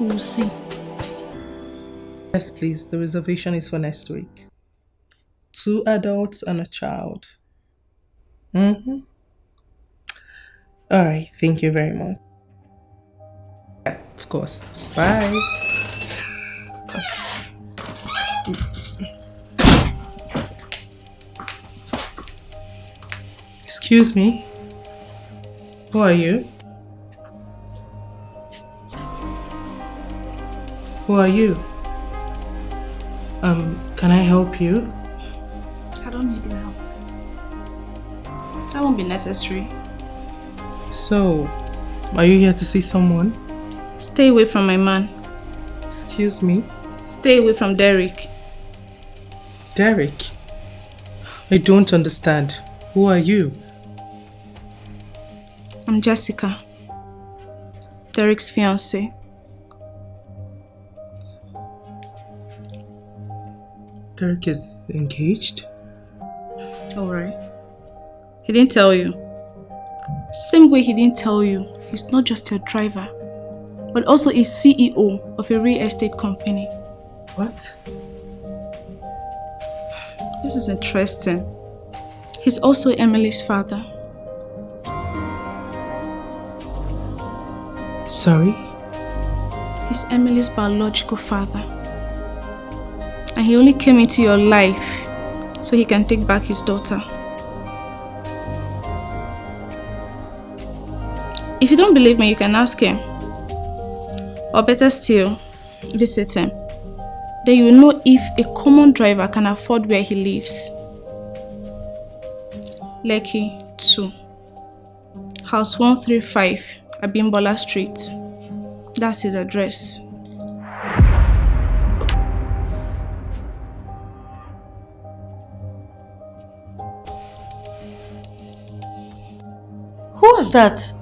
We'll see. Yes, please. The reservation is for next week. 2 adults and a child. Mm-hmm. All right. Thank you very much. Yeah, of course. Bye. Excuse me. Who are you? Who are you? Can I help you? I don't need your help. That won't be necessary. So, are you here to see someone? Stay away from my man. Excuse me? Stay away from Derek. Derek? I don't understand. Who are you? I'm Jessica. Derek's fiancée. Derek is engaged? Alright. He didn't tell you. Same way he didn't tell you, he's not just your driver, but also a CEO of a real estate company. What? This is interesting. He's also Emily's father. Sorry? He's Emily's biological father. And he only came into your life so he can take back his daughter. If you don't believe me, you can ask him. Or better still, visit him. Then you will know if a common driver can afford where he lives. Lekki 2. House 135, Abimbola Street. That's his address. Who was that?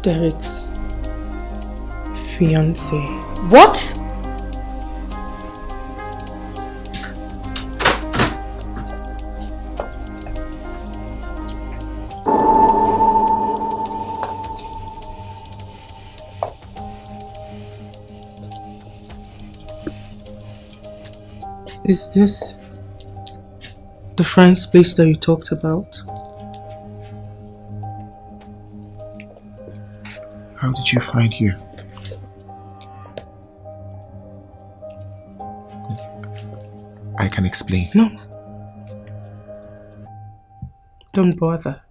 Derek's fiancé. What? Is this the friend's place that you talked about? How did you find here? I can explain. No. Don't bother.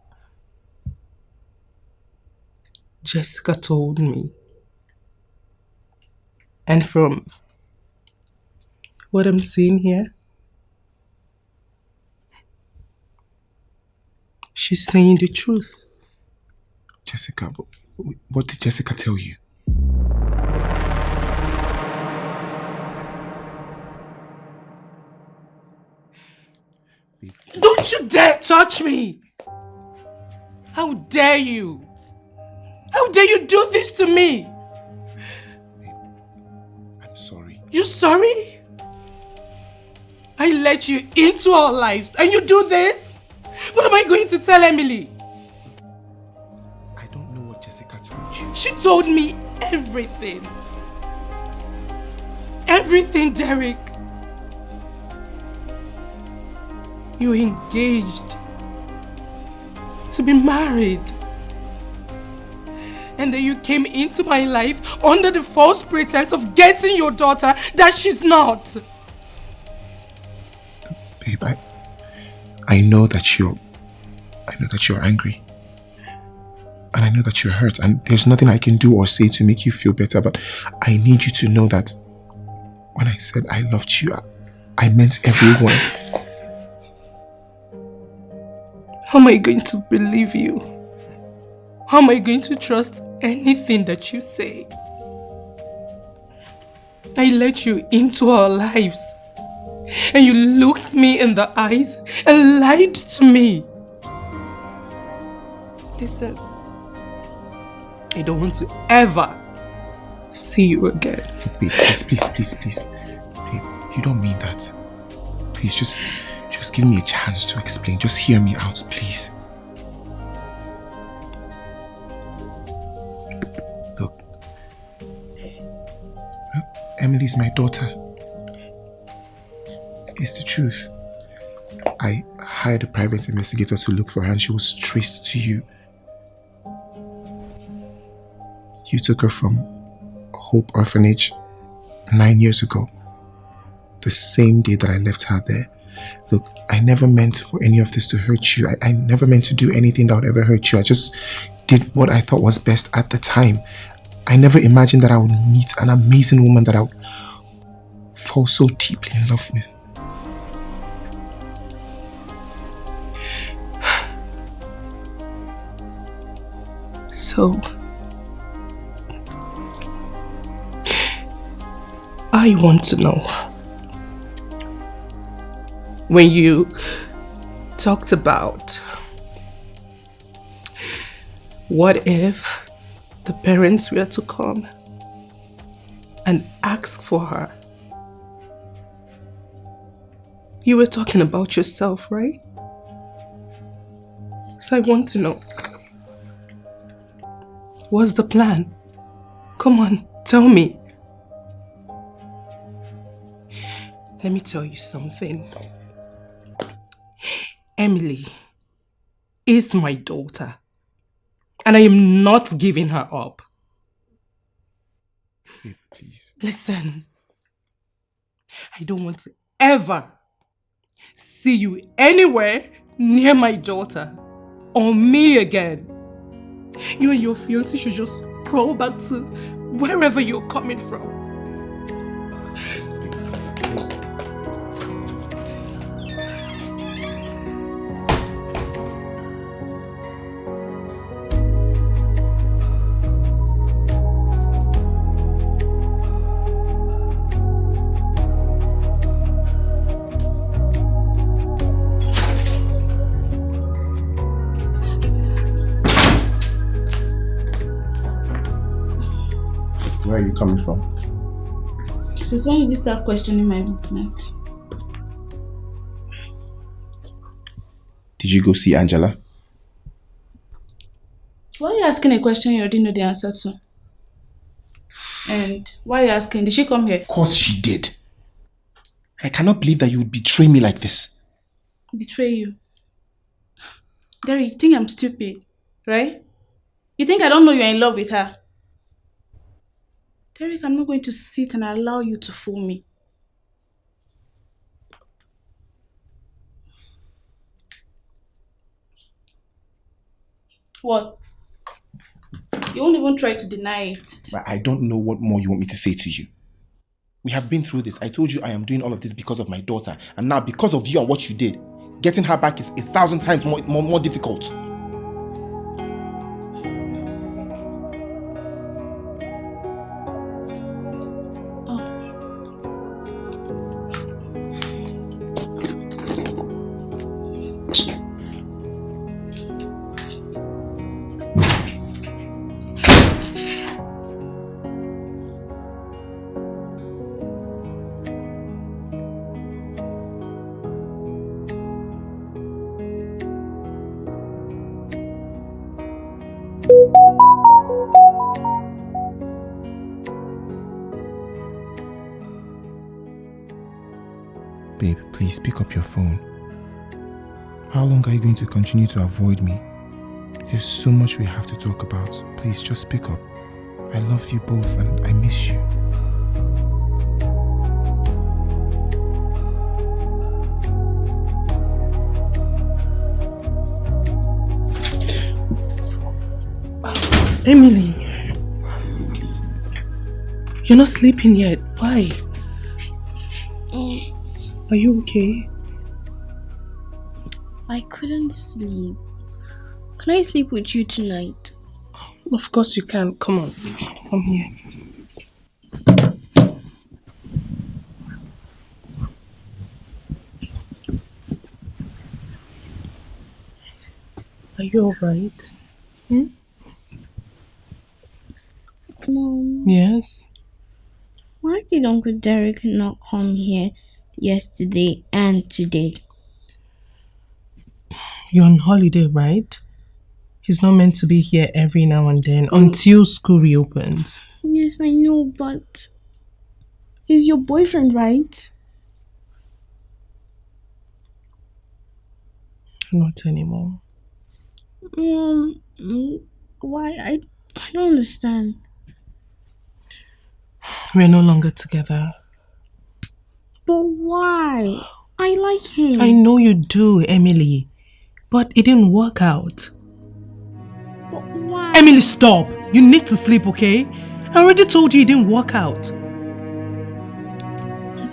Jessica told me. And from what I'm seeing here, she's saying the truth. Jessica, what did Jessica tell you? Don't you dare touch me! How dare you! How dare you do this to me? I'm sorry. You're sorry? I let you into our lives and you do this? What am I going to tell Emily? I don't know what Jessica told you. She told me everything. Everything, Derek. You're engaged to be married. And then you came into my life under the false pretense of getting your daughter that she's not. Babe, I know that you're angry. And I know that you're hurt. And there's nothing I can do or say to make you feel better. But I need you to know that when I said I loved you, I meant everyone. How am I going to believe you? How am I going to trust anything that you say? I let you into our lives. And you looked me in the eyes and lied to me. Listen, I don't want to ever see you again. Babe, please. Babe, you don't mean that. Please, just give me a chance to explain. Just hear me out, please. Look, Emily's my daughter. It's the truth. I hired a private investigator to look for her and she was traced to you. You took her from Hope Orphanage 9 years ago. The same day that I left her there. Look, I never meant for any of this to hurt you. I never meant to do anything that would ever hurt you. I just did what I thought was best at the time. I never imagined that I would meet an amazing woman that I would fall so deeply in love with. So, I want to know, when you talked about what if the parents were to come and ask for her, you were talking about yourself, right? So I want to know, what's the plan? Come on, tell me. Let me tell you something. Emily is my daughter, and I am not giving her up. Babe, please. Listen, I don't want to ever see you anywhere near my daughter or me again. You and your fiancé should just crawl back to wherever you're coming from. Where are you coming from? Since when did you start questioning my movements? Did you go see Angela? Why are you asking a question you already know the answer to? And why are you asking? Did she come here? Of course she did. I cannot believe that you would betray me like this. Betray you? Derry, you think I'm stupid, right? You think I don't know you're in love with her? Derek, I'm not going to sit and allow you to fool me. What? You won't even try to deny it. But I don't know what more you want me to say to you. We have been through this. I told you I am doing all of this because of my daughter. And now because of you and what you did, getting her back is 1,000 times more difficult. Babe, please pick up your phone. How long are you going to continue to avoid me? There's so much we have to talk about. Please just pick up. I love you both and I miss you. Emily, you're not sleeping yet. Why? Are you okay? I couldn't sleep. Can I sleep with you tonight? Of course you can. Come on. Come here. Are you alright? Mom, Yes. why did Uncle Derek not come here yesterday and today? You're on holiday, right? He's not meant to be here every now and then until school reopens. Yes, I know, but he's your boyfriend, right? Not anymore. Why? I don't understand. We're no longer together. But why? I like him. I know you do, Emily. But it didn't work out. But why? Emily, stop! You need to sleep, okay? I already told you it didn't work out.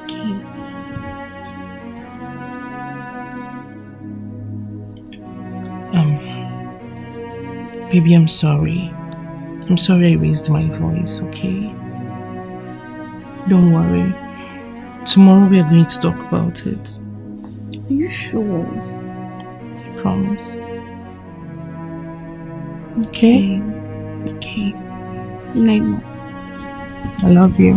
Okay. Baby, I'm sorry. I'm sorry I raised my voice, okay? Don't worry. Tomorrow we are going to talk about it. Are you sure? I promise. Okay? Okay. Good night, Mom. I love you.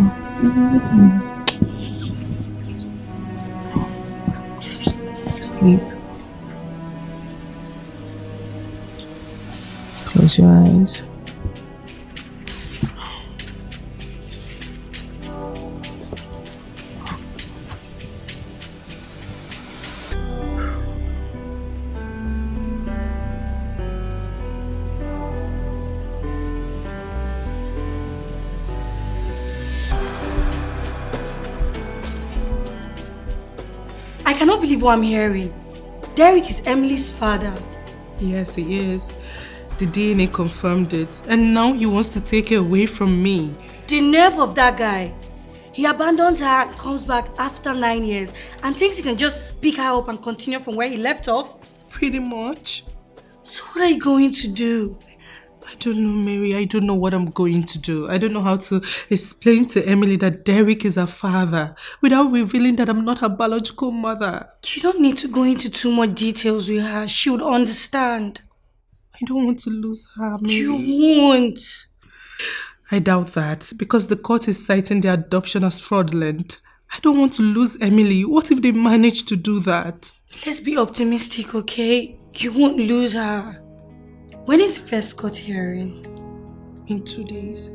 Sleep. Close your eyes. I cannot believe what I'm hearing. Derek is Emily's father. Yes, he is. The DNA confirmed it. And now he wants to take her away from me. The nerve of that guy. He abandons her and comes back after 9 years and thinks he can just pick her up and continue from where he left off. Pretty much. So what are you going to do? I don't know, Mary. I don't know what I'm going to do. I don't know how to explain to Emily that Derek is her father without revealing that I'm not her biological mother. You don't need to go into too much details with her. She would understand. I don't want to lose her, Mary. You won't. I doubt that because the court is citing the adoption as fraudulent. I don't want to lose Emily. What if they manage to do that? Let's be optimistic, okay? You won't lose her. When is the first court hearing? In 2 days.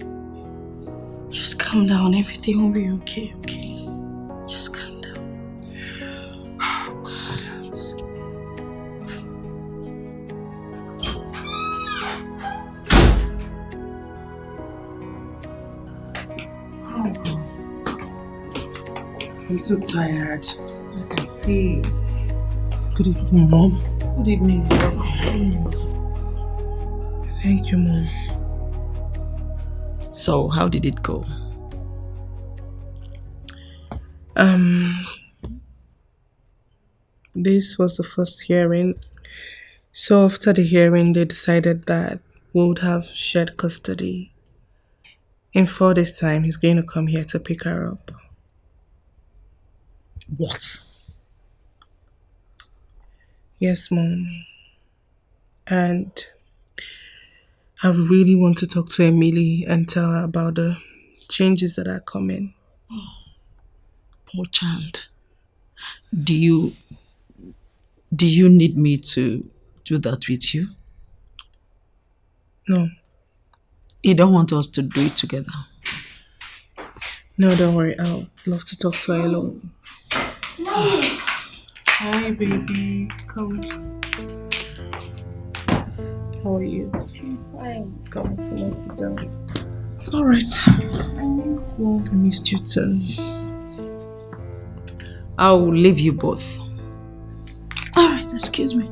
Just calm down. Everything will be okay, okay? Just calm down. Oh, God. I'm so tired. I can see. Good evening, Mom. Good evening. Thank you, Mom. So, how did it go? This was the first hearing. So after the hearing, they decided that we would have shared custody. In 4 days' time, he's going to come here to pick her up. What? Yes, Mom. And I really want to talk to Emily and tell her about the changes that are coming. Poor child. Do you need me to do that with you? No. You don't want us to do it together. No, don't worry. I'll love to talk to her alone. Hi, baby. Come. How are you? Fine. Come on, sit down. All right. I miss you. I missed you too. I'll leave you both. All right, excuse me.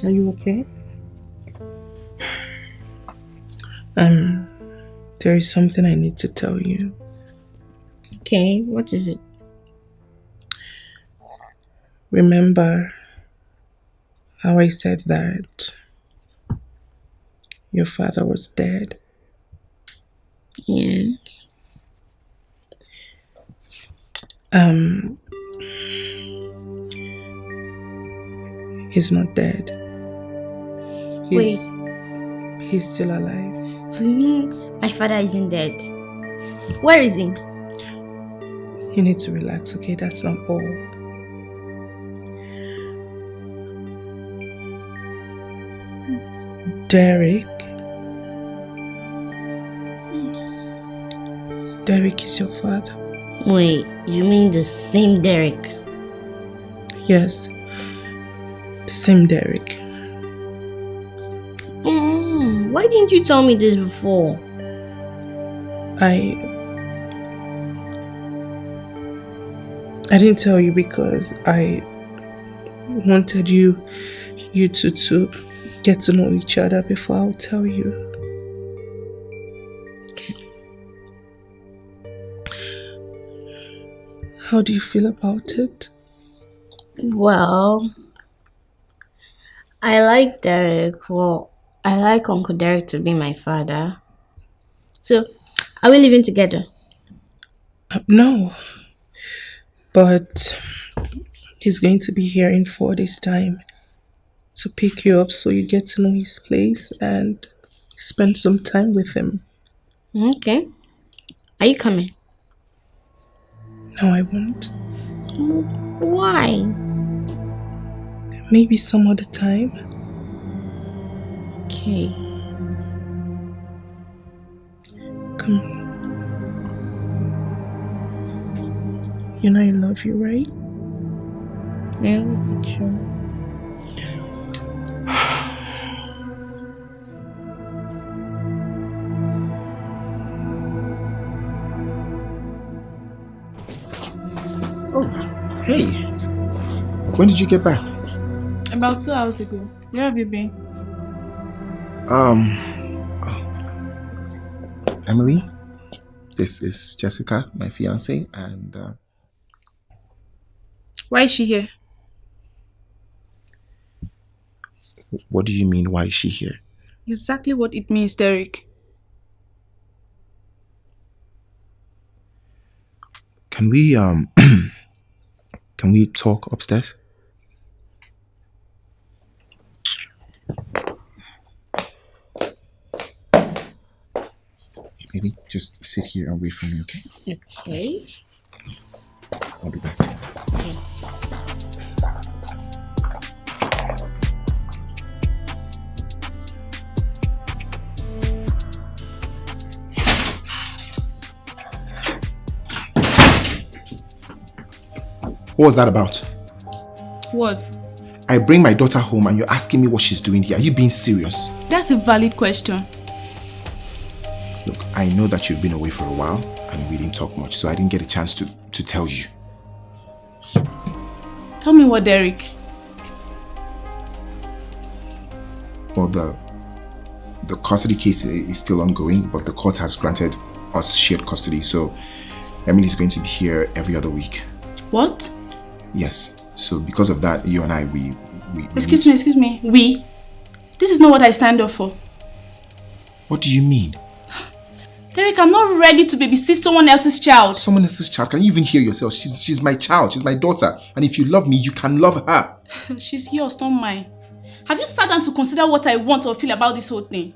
Are you okay? There is something I need to tell you. Okay, what is it? Remember how I said that your father was dead? Yes. He's not dead. Wait. He's still alive. So you mean my father isn't dead? Where is he? You need to relax, okay? That's not all. Derek is your father. Wait, you mean the same Derek? Yes, the same Derek. Why didn't you tell me this before? I didn't tell you because I wanted you two to get to know each other before I'll tell you. Okay. How do you feel about it? Well, I like Derek. Well, I like Uncle Derek to be my father. So, are we living together? No. But he's going to be here in 4 days' time to pick you up so you get to know his place and spend some time with him. Okay. Are you coming? No, I won't. Why? Maybe some other time. Okay. Come on. You know I love you, right? Yeah, sure. Oh, hey. When did you get back? About 2 hours ago. Where have you been? Emily, this is Jessica, my fiance, and Why is she here? what do you mean, why is she here? Exactly what it means, Derek. Can we can we talk upstairs? Maybe just sit here and wait for me, okay? Okay. I'll be back. Okay. What was that about? What? I bring my daughter home and you're asking me what she's doing here. Are you being serious? That's a valid question. Look, I know that you've been away for a while and we didn't talk much, so I didn't get a chance to tell you. Tell me what, Derek. Well, the custody case is still ongoing, but the court has granted us shared custody, so Emily's going to be here every other week. What? Yes. So because of that, you and I, we Excuse me. We? This is not what I signed up for. What do you mean? Derek, I'm not ready to babysit someone else's child. Someone else's child? Can you even hear yourself? She's my child. She's my daughter. And if you love me, you can love her. She's yours, not mine. Have you sat down to consider what I want or feel about this whole thing?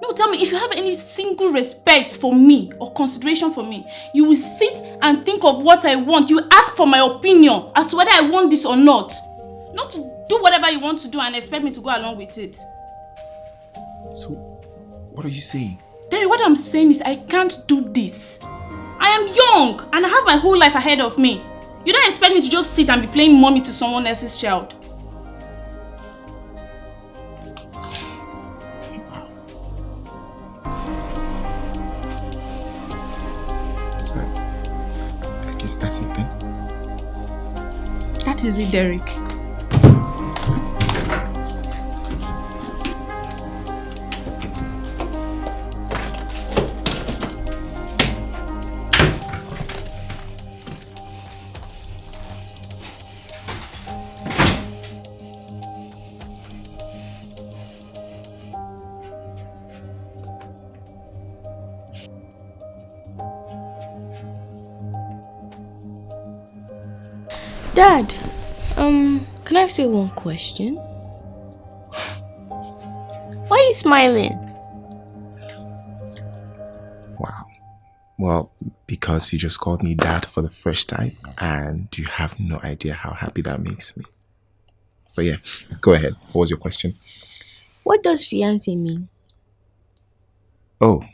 No, tell me, if you have any single respect for me or consideration for me, you will sit and think of what I want. You ask for my opinion as to whether I want this or not. Not to do whatever you want to do and expect me to go along with it. So, what are you saying? Terry, what I'm saying is I can't do this. I am young and I have my whole life ahead of me. You don't expect me to just sit and be playing mommy to someone else's child. I guess that's it then. That is it, Derek. Dad, can I ask you one question? Why are you smiling? Wow. Well, because you just called me dad for the first time and you have no idea how happy that makes me. But yeah, go ahead. What was your question? What does fiancé mean? Oh,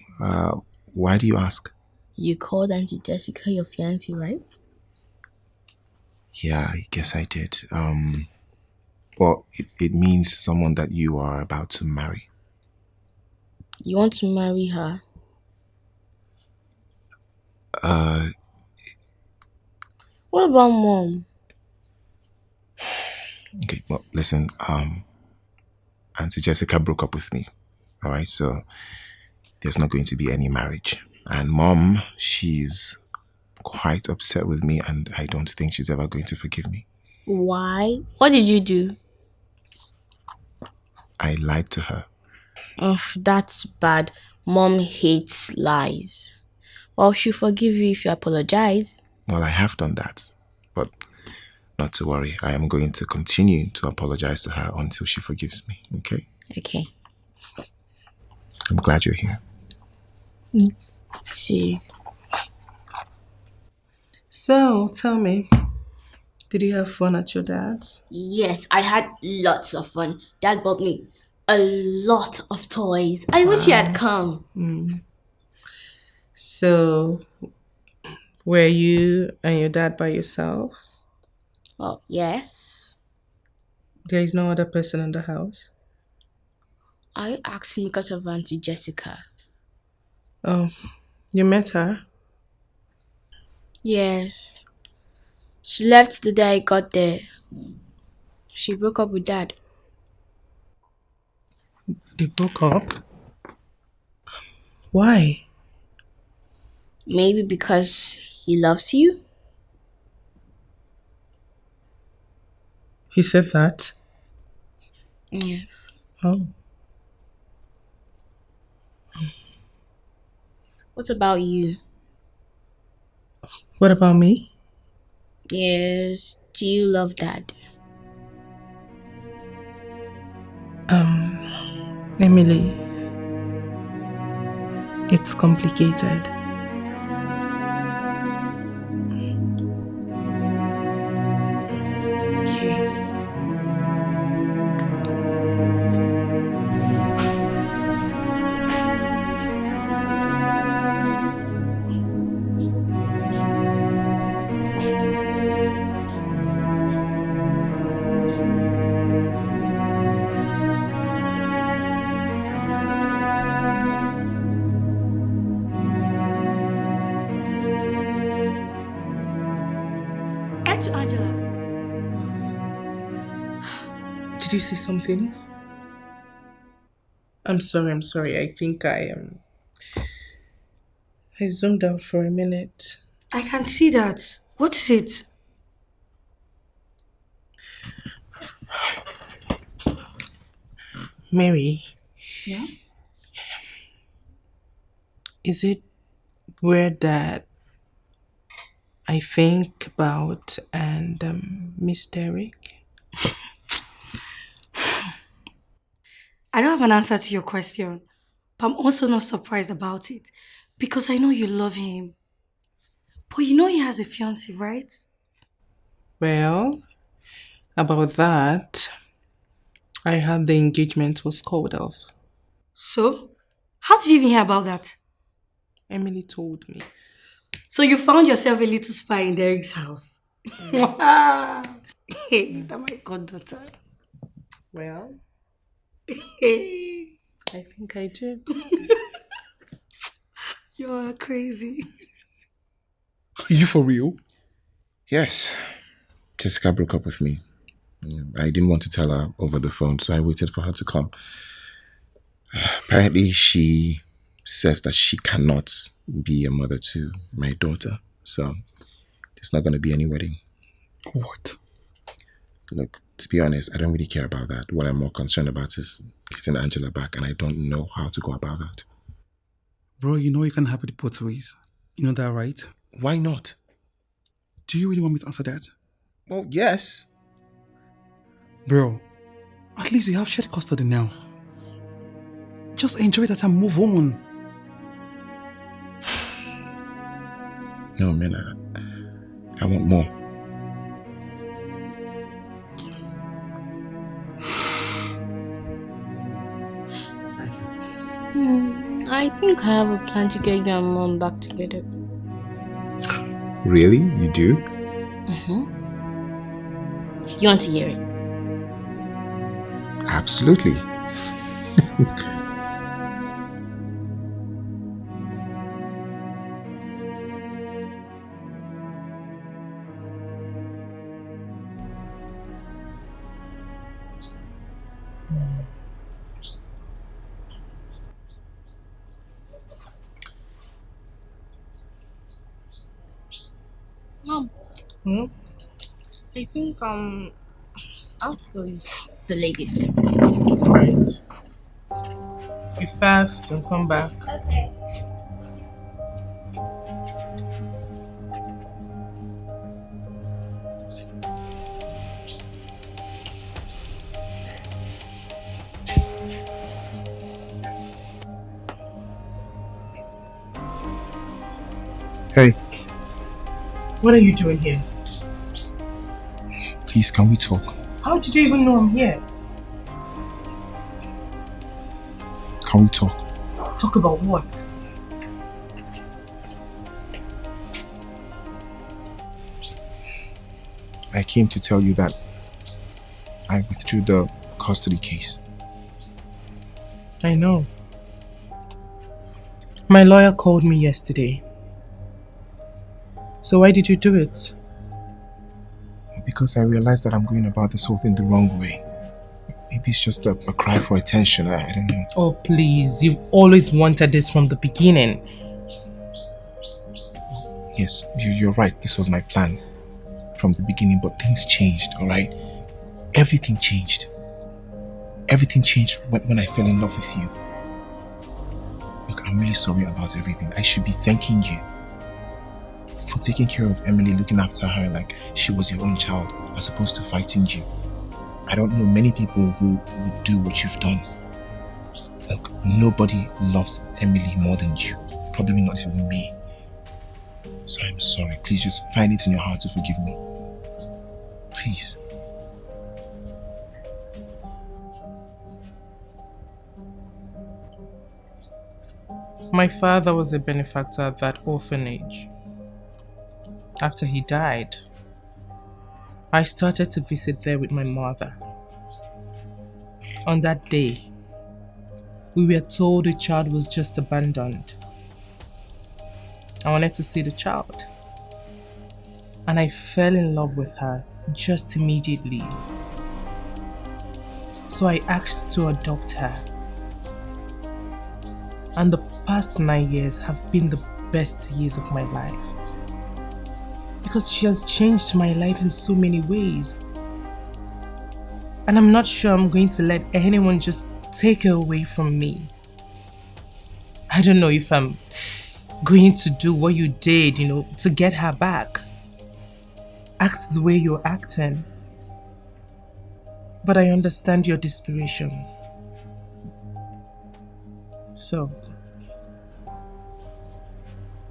why do you ask? You called Auntie Jessica your fiancé, right? Yeah, I guess I did. Well, it means someone that you are about to marry. You want to marry her? What about Mom? Okay, well, listen, Auntie Jessica broke up with me. Alright, so there's not going to be any marriage. And Mom, she's quite upset with me and I don't think she's ever going to forgive me. Why? What did you do? I lied to her. Ugh, that's bad. Mom hates lies. Well, she'll forgive you if you apologize. Well, I have done that. But not to worry. I am going to continue to apologize to her until she forgives me. Okay? Okay. I'm glad you're here. See. So, tell me, did you have fun at your dad's? Yes, I had lots of fun. Dad bought me a lot of toys. I wish you had come. So, were you and your dad by yourself? Oh, yes. There is no other person in the house? I asked him because of Auntie Jessica. Oh, you met her? Yes. She left the day I got there. She broke up with Dad. They broke up? Why? Maybe because he loves you? He said that? Yes. Oh. What about you? What about me? Yes. Do you love Dad? Emily, it's complicated. Okay. Get to Angela. Did you say something? I'm sorry. I think I zoomed out for a minute. I can see that. What is it? Mary. Yeah? Is it weird that I think about and miss Derek? I don't have an answer to your question, But I'm also not surprised about it because I know you love him. But you know he has a fiancée, right? Well, about that, I heard the engagement was called off. So, how did you even hear about that? Emily told me. So you found yourself a little spy in Derek's house. Hey, that my goddaughter. Well, Hey, I think I do. you're crazy. Are you for real? Yes. Jessica broke up with me. I didn't want to tell her over the phone, so I waited for her to come. Apparently, she says that she cannot be a mother to my daughter, so there's not going to be any wedding. What? Look, to be honest, I don't really care about that. What I'm more concerned about is getting Angela back, and I don't know how to go about that. Bro, you know you can have it both ways. You know that, right? Why not? Do you really want me to answer that? Well, yes. Bro, at least you have shared custody now. Just enjoy that and move on. No, man, I want more. I think I have a plan to get you and mom back together. Really? You do? You want to hear it? Absolutely. Mom. I think I'll go with the ladies. Right. Be fast and come back. Okay. Hey, What are you doing here? please, can we talk? How did you even know I'm here? Can we talk? Talk about what? I came to tell you that I withdrew the custody case. I know. My lawyer called me yesterday. So why did you do it? Because I realized that I'm going about this whole thing the wrong way. Maybe it's just a cry for attention. I don't know. Oh please, you've always wanted this from the beginning. Yes, you're right. This was my plan from the beginning, but things changed, alright? Everything changed. Everything changed when I fell in love with you. Look, I'm really sorry about everything. I should be thanking you for taking care of Emily, looking after her like she was your own child, as opposed to fighting you. I don't know many people who would do what you've done. Look, nobody loves Emily more than you. Probably not even me. So I'm sorry. Please just find it in your heart to forgive me. Please. My father was a benefactor at that orphanage. After he died, I started to visit there with my mother. On that day, we were told the child was just abandoned. I wanted to see the child, and I fell in love with her just immediately. So I asked to adopt her. And the past 9 years have been the best years of my life. Because she has changed my life in so many ways. And I'm not sure I'm going to let anyone just take her away from me. I don't know if I'm going to do what you did, to get her back. Act the way you're acting. But I understand your desperation. So,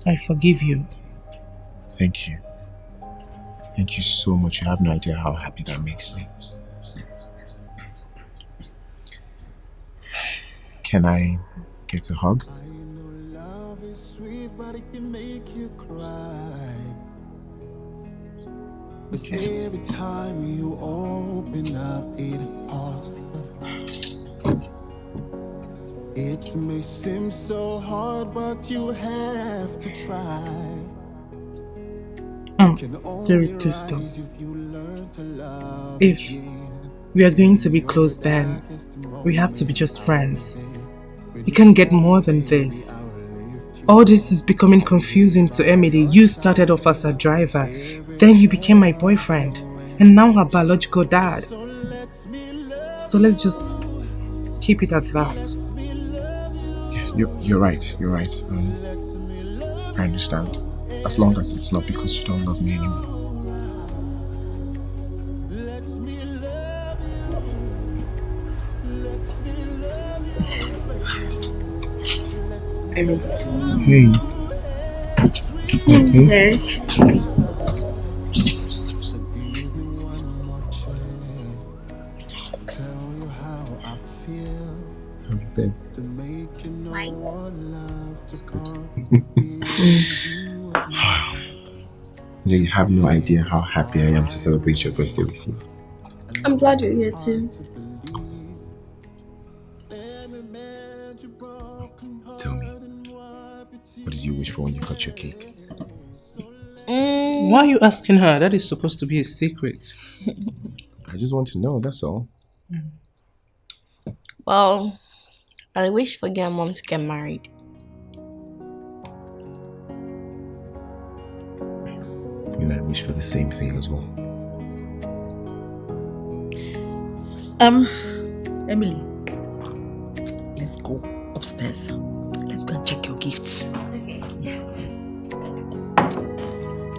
I forgive you. Thank you. Thank you so much. You have no idea how happy that makes me. Can I get a hug? I know love is sweet, but it can make you cry. 'Cause every time you open up, it hurts. It may seem so hard, but you have to try. Derek, please stop. If you learn to love If again, we are going to be close, then we have to be just friends. You can't get more than this. All this is becoming confusing to Emily. You started off as a driver, then you became my boyfriend, and now her biological dad. So let's just keep it at that. You're right. You're right. I understand. As long as it's not because you don't love me anymore. Hey. Okay. Sorry, babe. It's good. Yeah, you have no idea how happy I am to celebrate your birthday with you. I'm glad you're here too. Tell me, what did you wish for when you cut your cake? Why are you asking her? That is supposed to be a secret. I just want to know, that's all. Well, I wish for your mom to get married. And I wish for the same thing as well. Emily, let's go upstairs. Let's go and check your gifts. Okay. Yes.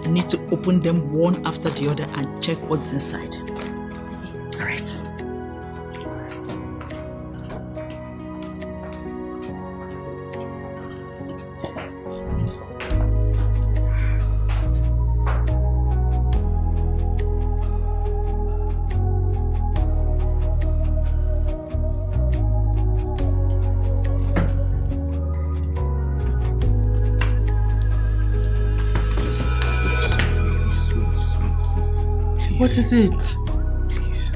You need to open them one after the other and check what's inside. Okay. All right. What is it? Please.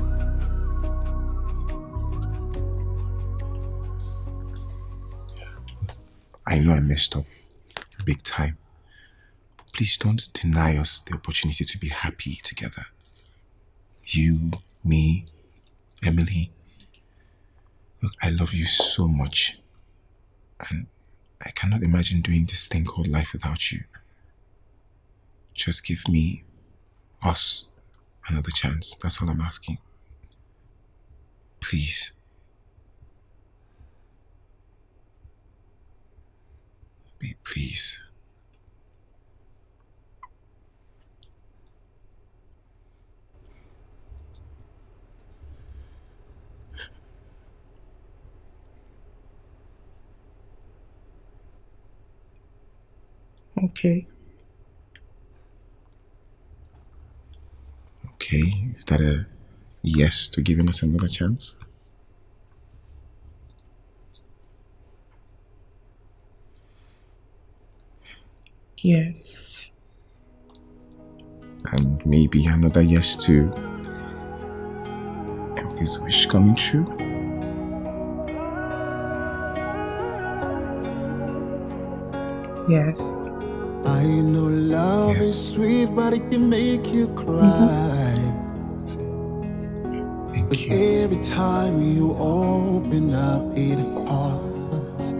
I know I messed up big time. But please don't deny us the opportunity to be happy together. You, me, Emily. Look, I love you so much. And I cannot imagine doing this thing called life without you. Just give me, us, another chance. That's all I'm asking. Please. Babe, please. Okay. Okay, is that a yes to giving us another chance? Yes. And maybe another yes to Emily's wish coming true? Yes. I know love is sweet, but it can make you cry. Thank 'Cause you. every time you open up, it hurts.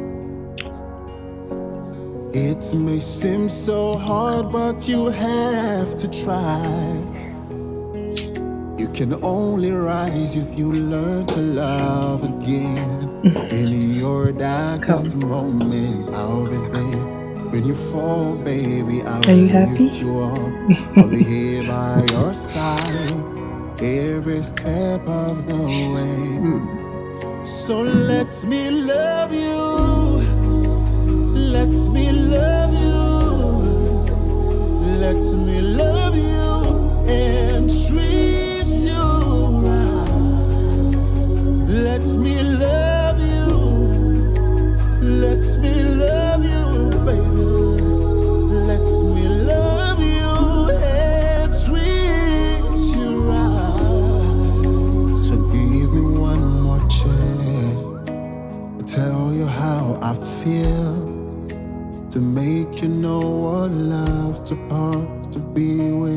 It may seem so hard, but you have to try. You can only rise if you learn to love again. In your darkest moments, I'll be there. When you fall, baby, I'll Are you happy? lift you up. I'll be here by your side every step of the way. So let me love you. Let me love you. Let me love you and treat you right. Let me love you. Let me love you, baby. Let me love you and treat you right. So give me one more chance to tell you how I feel, to make you know what love's about.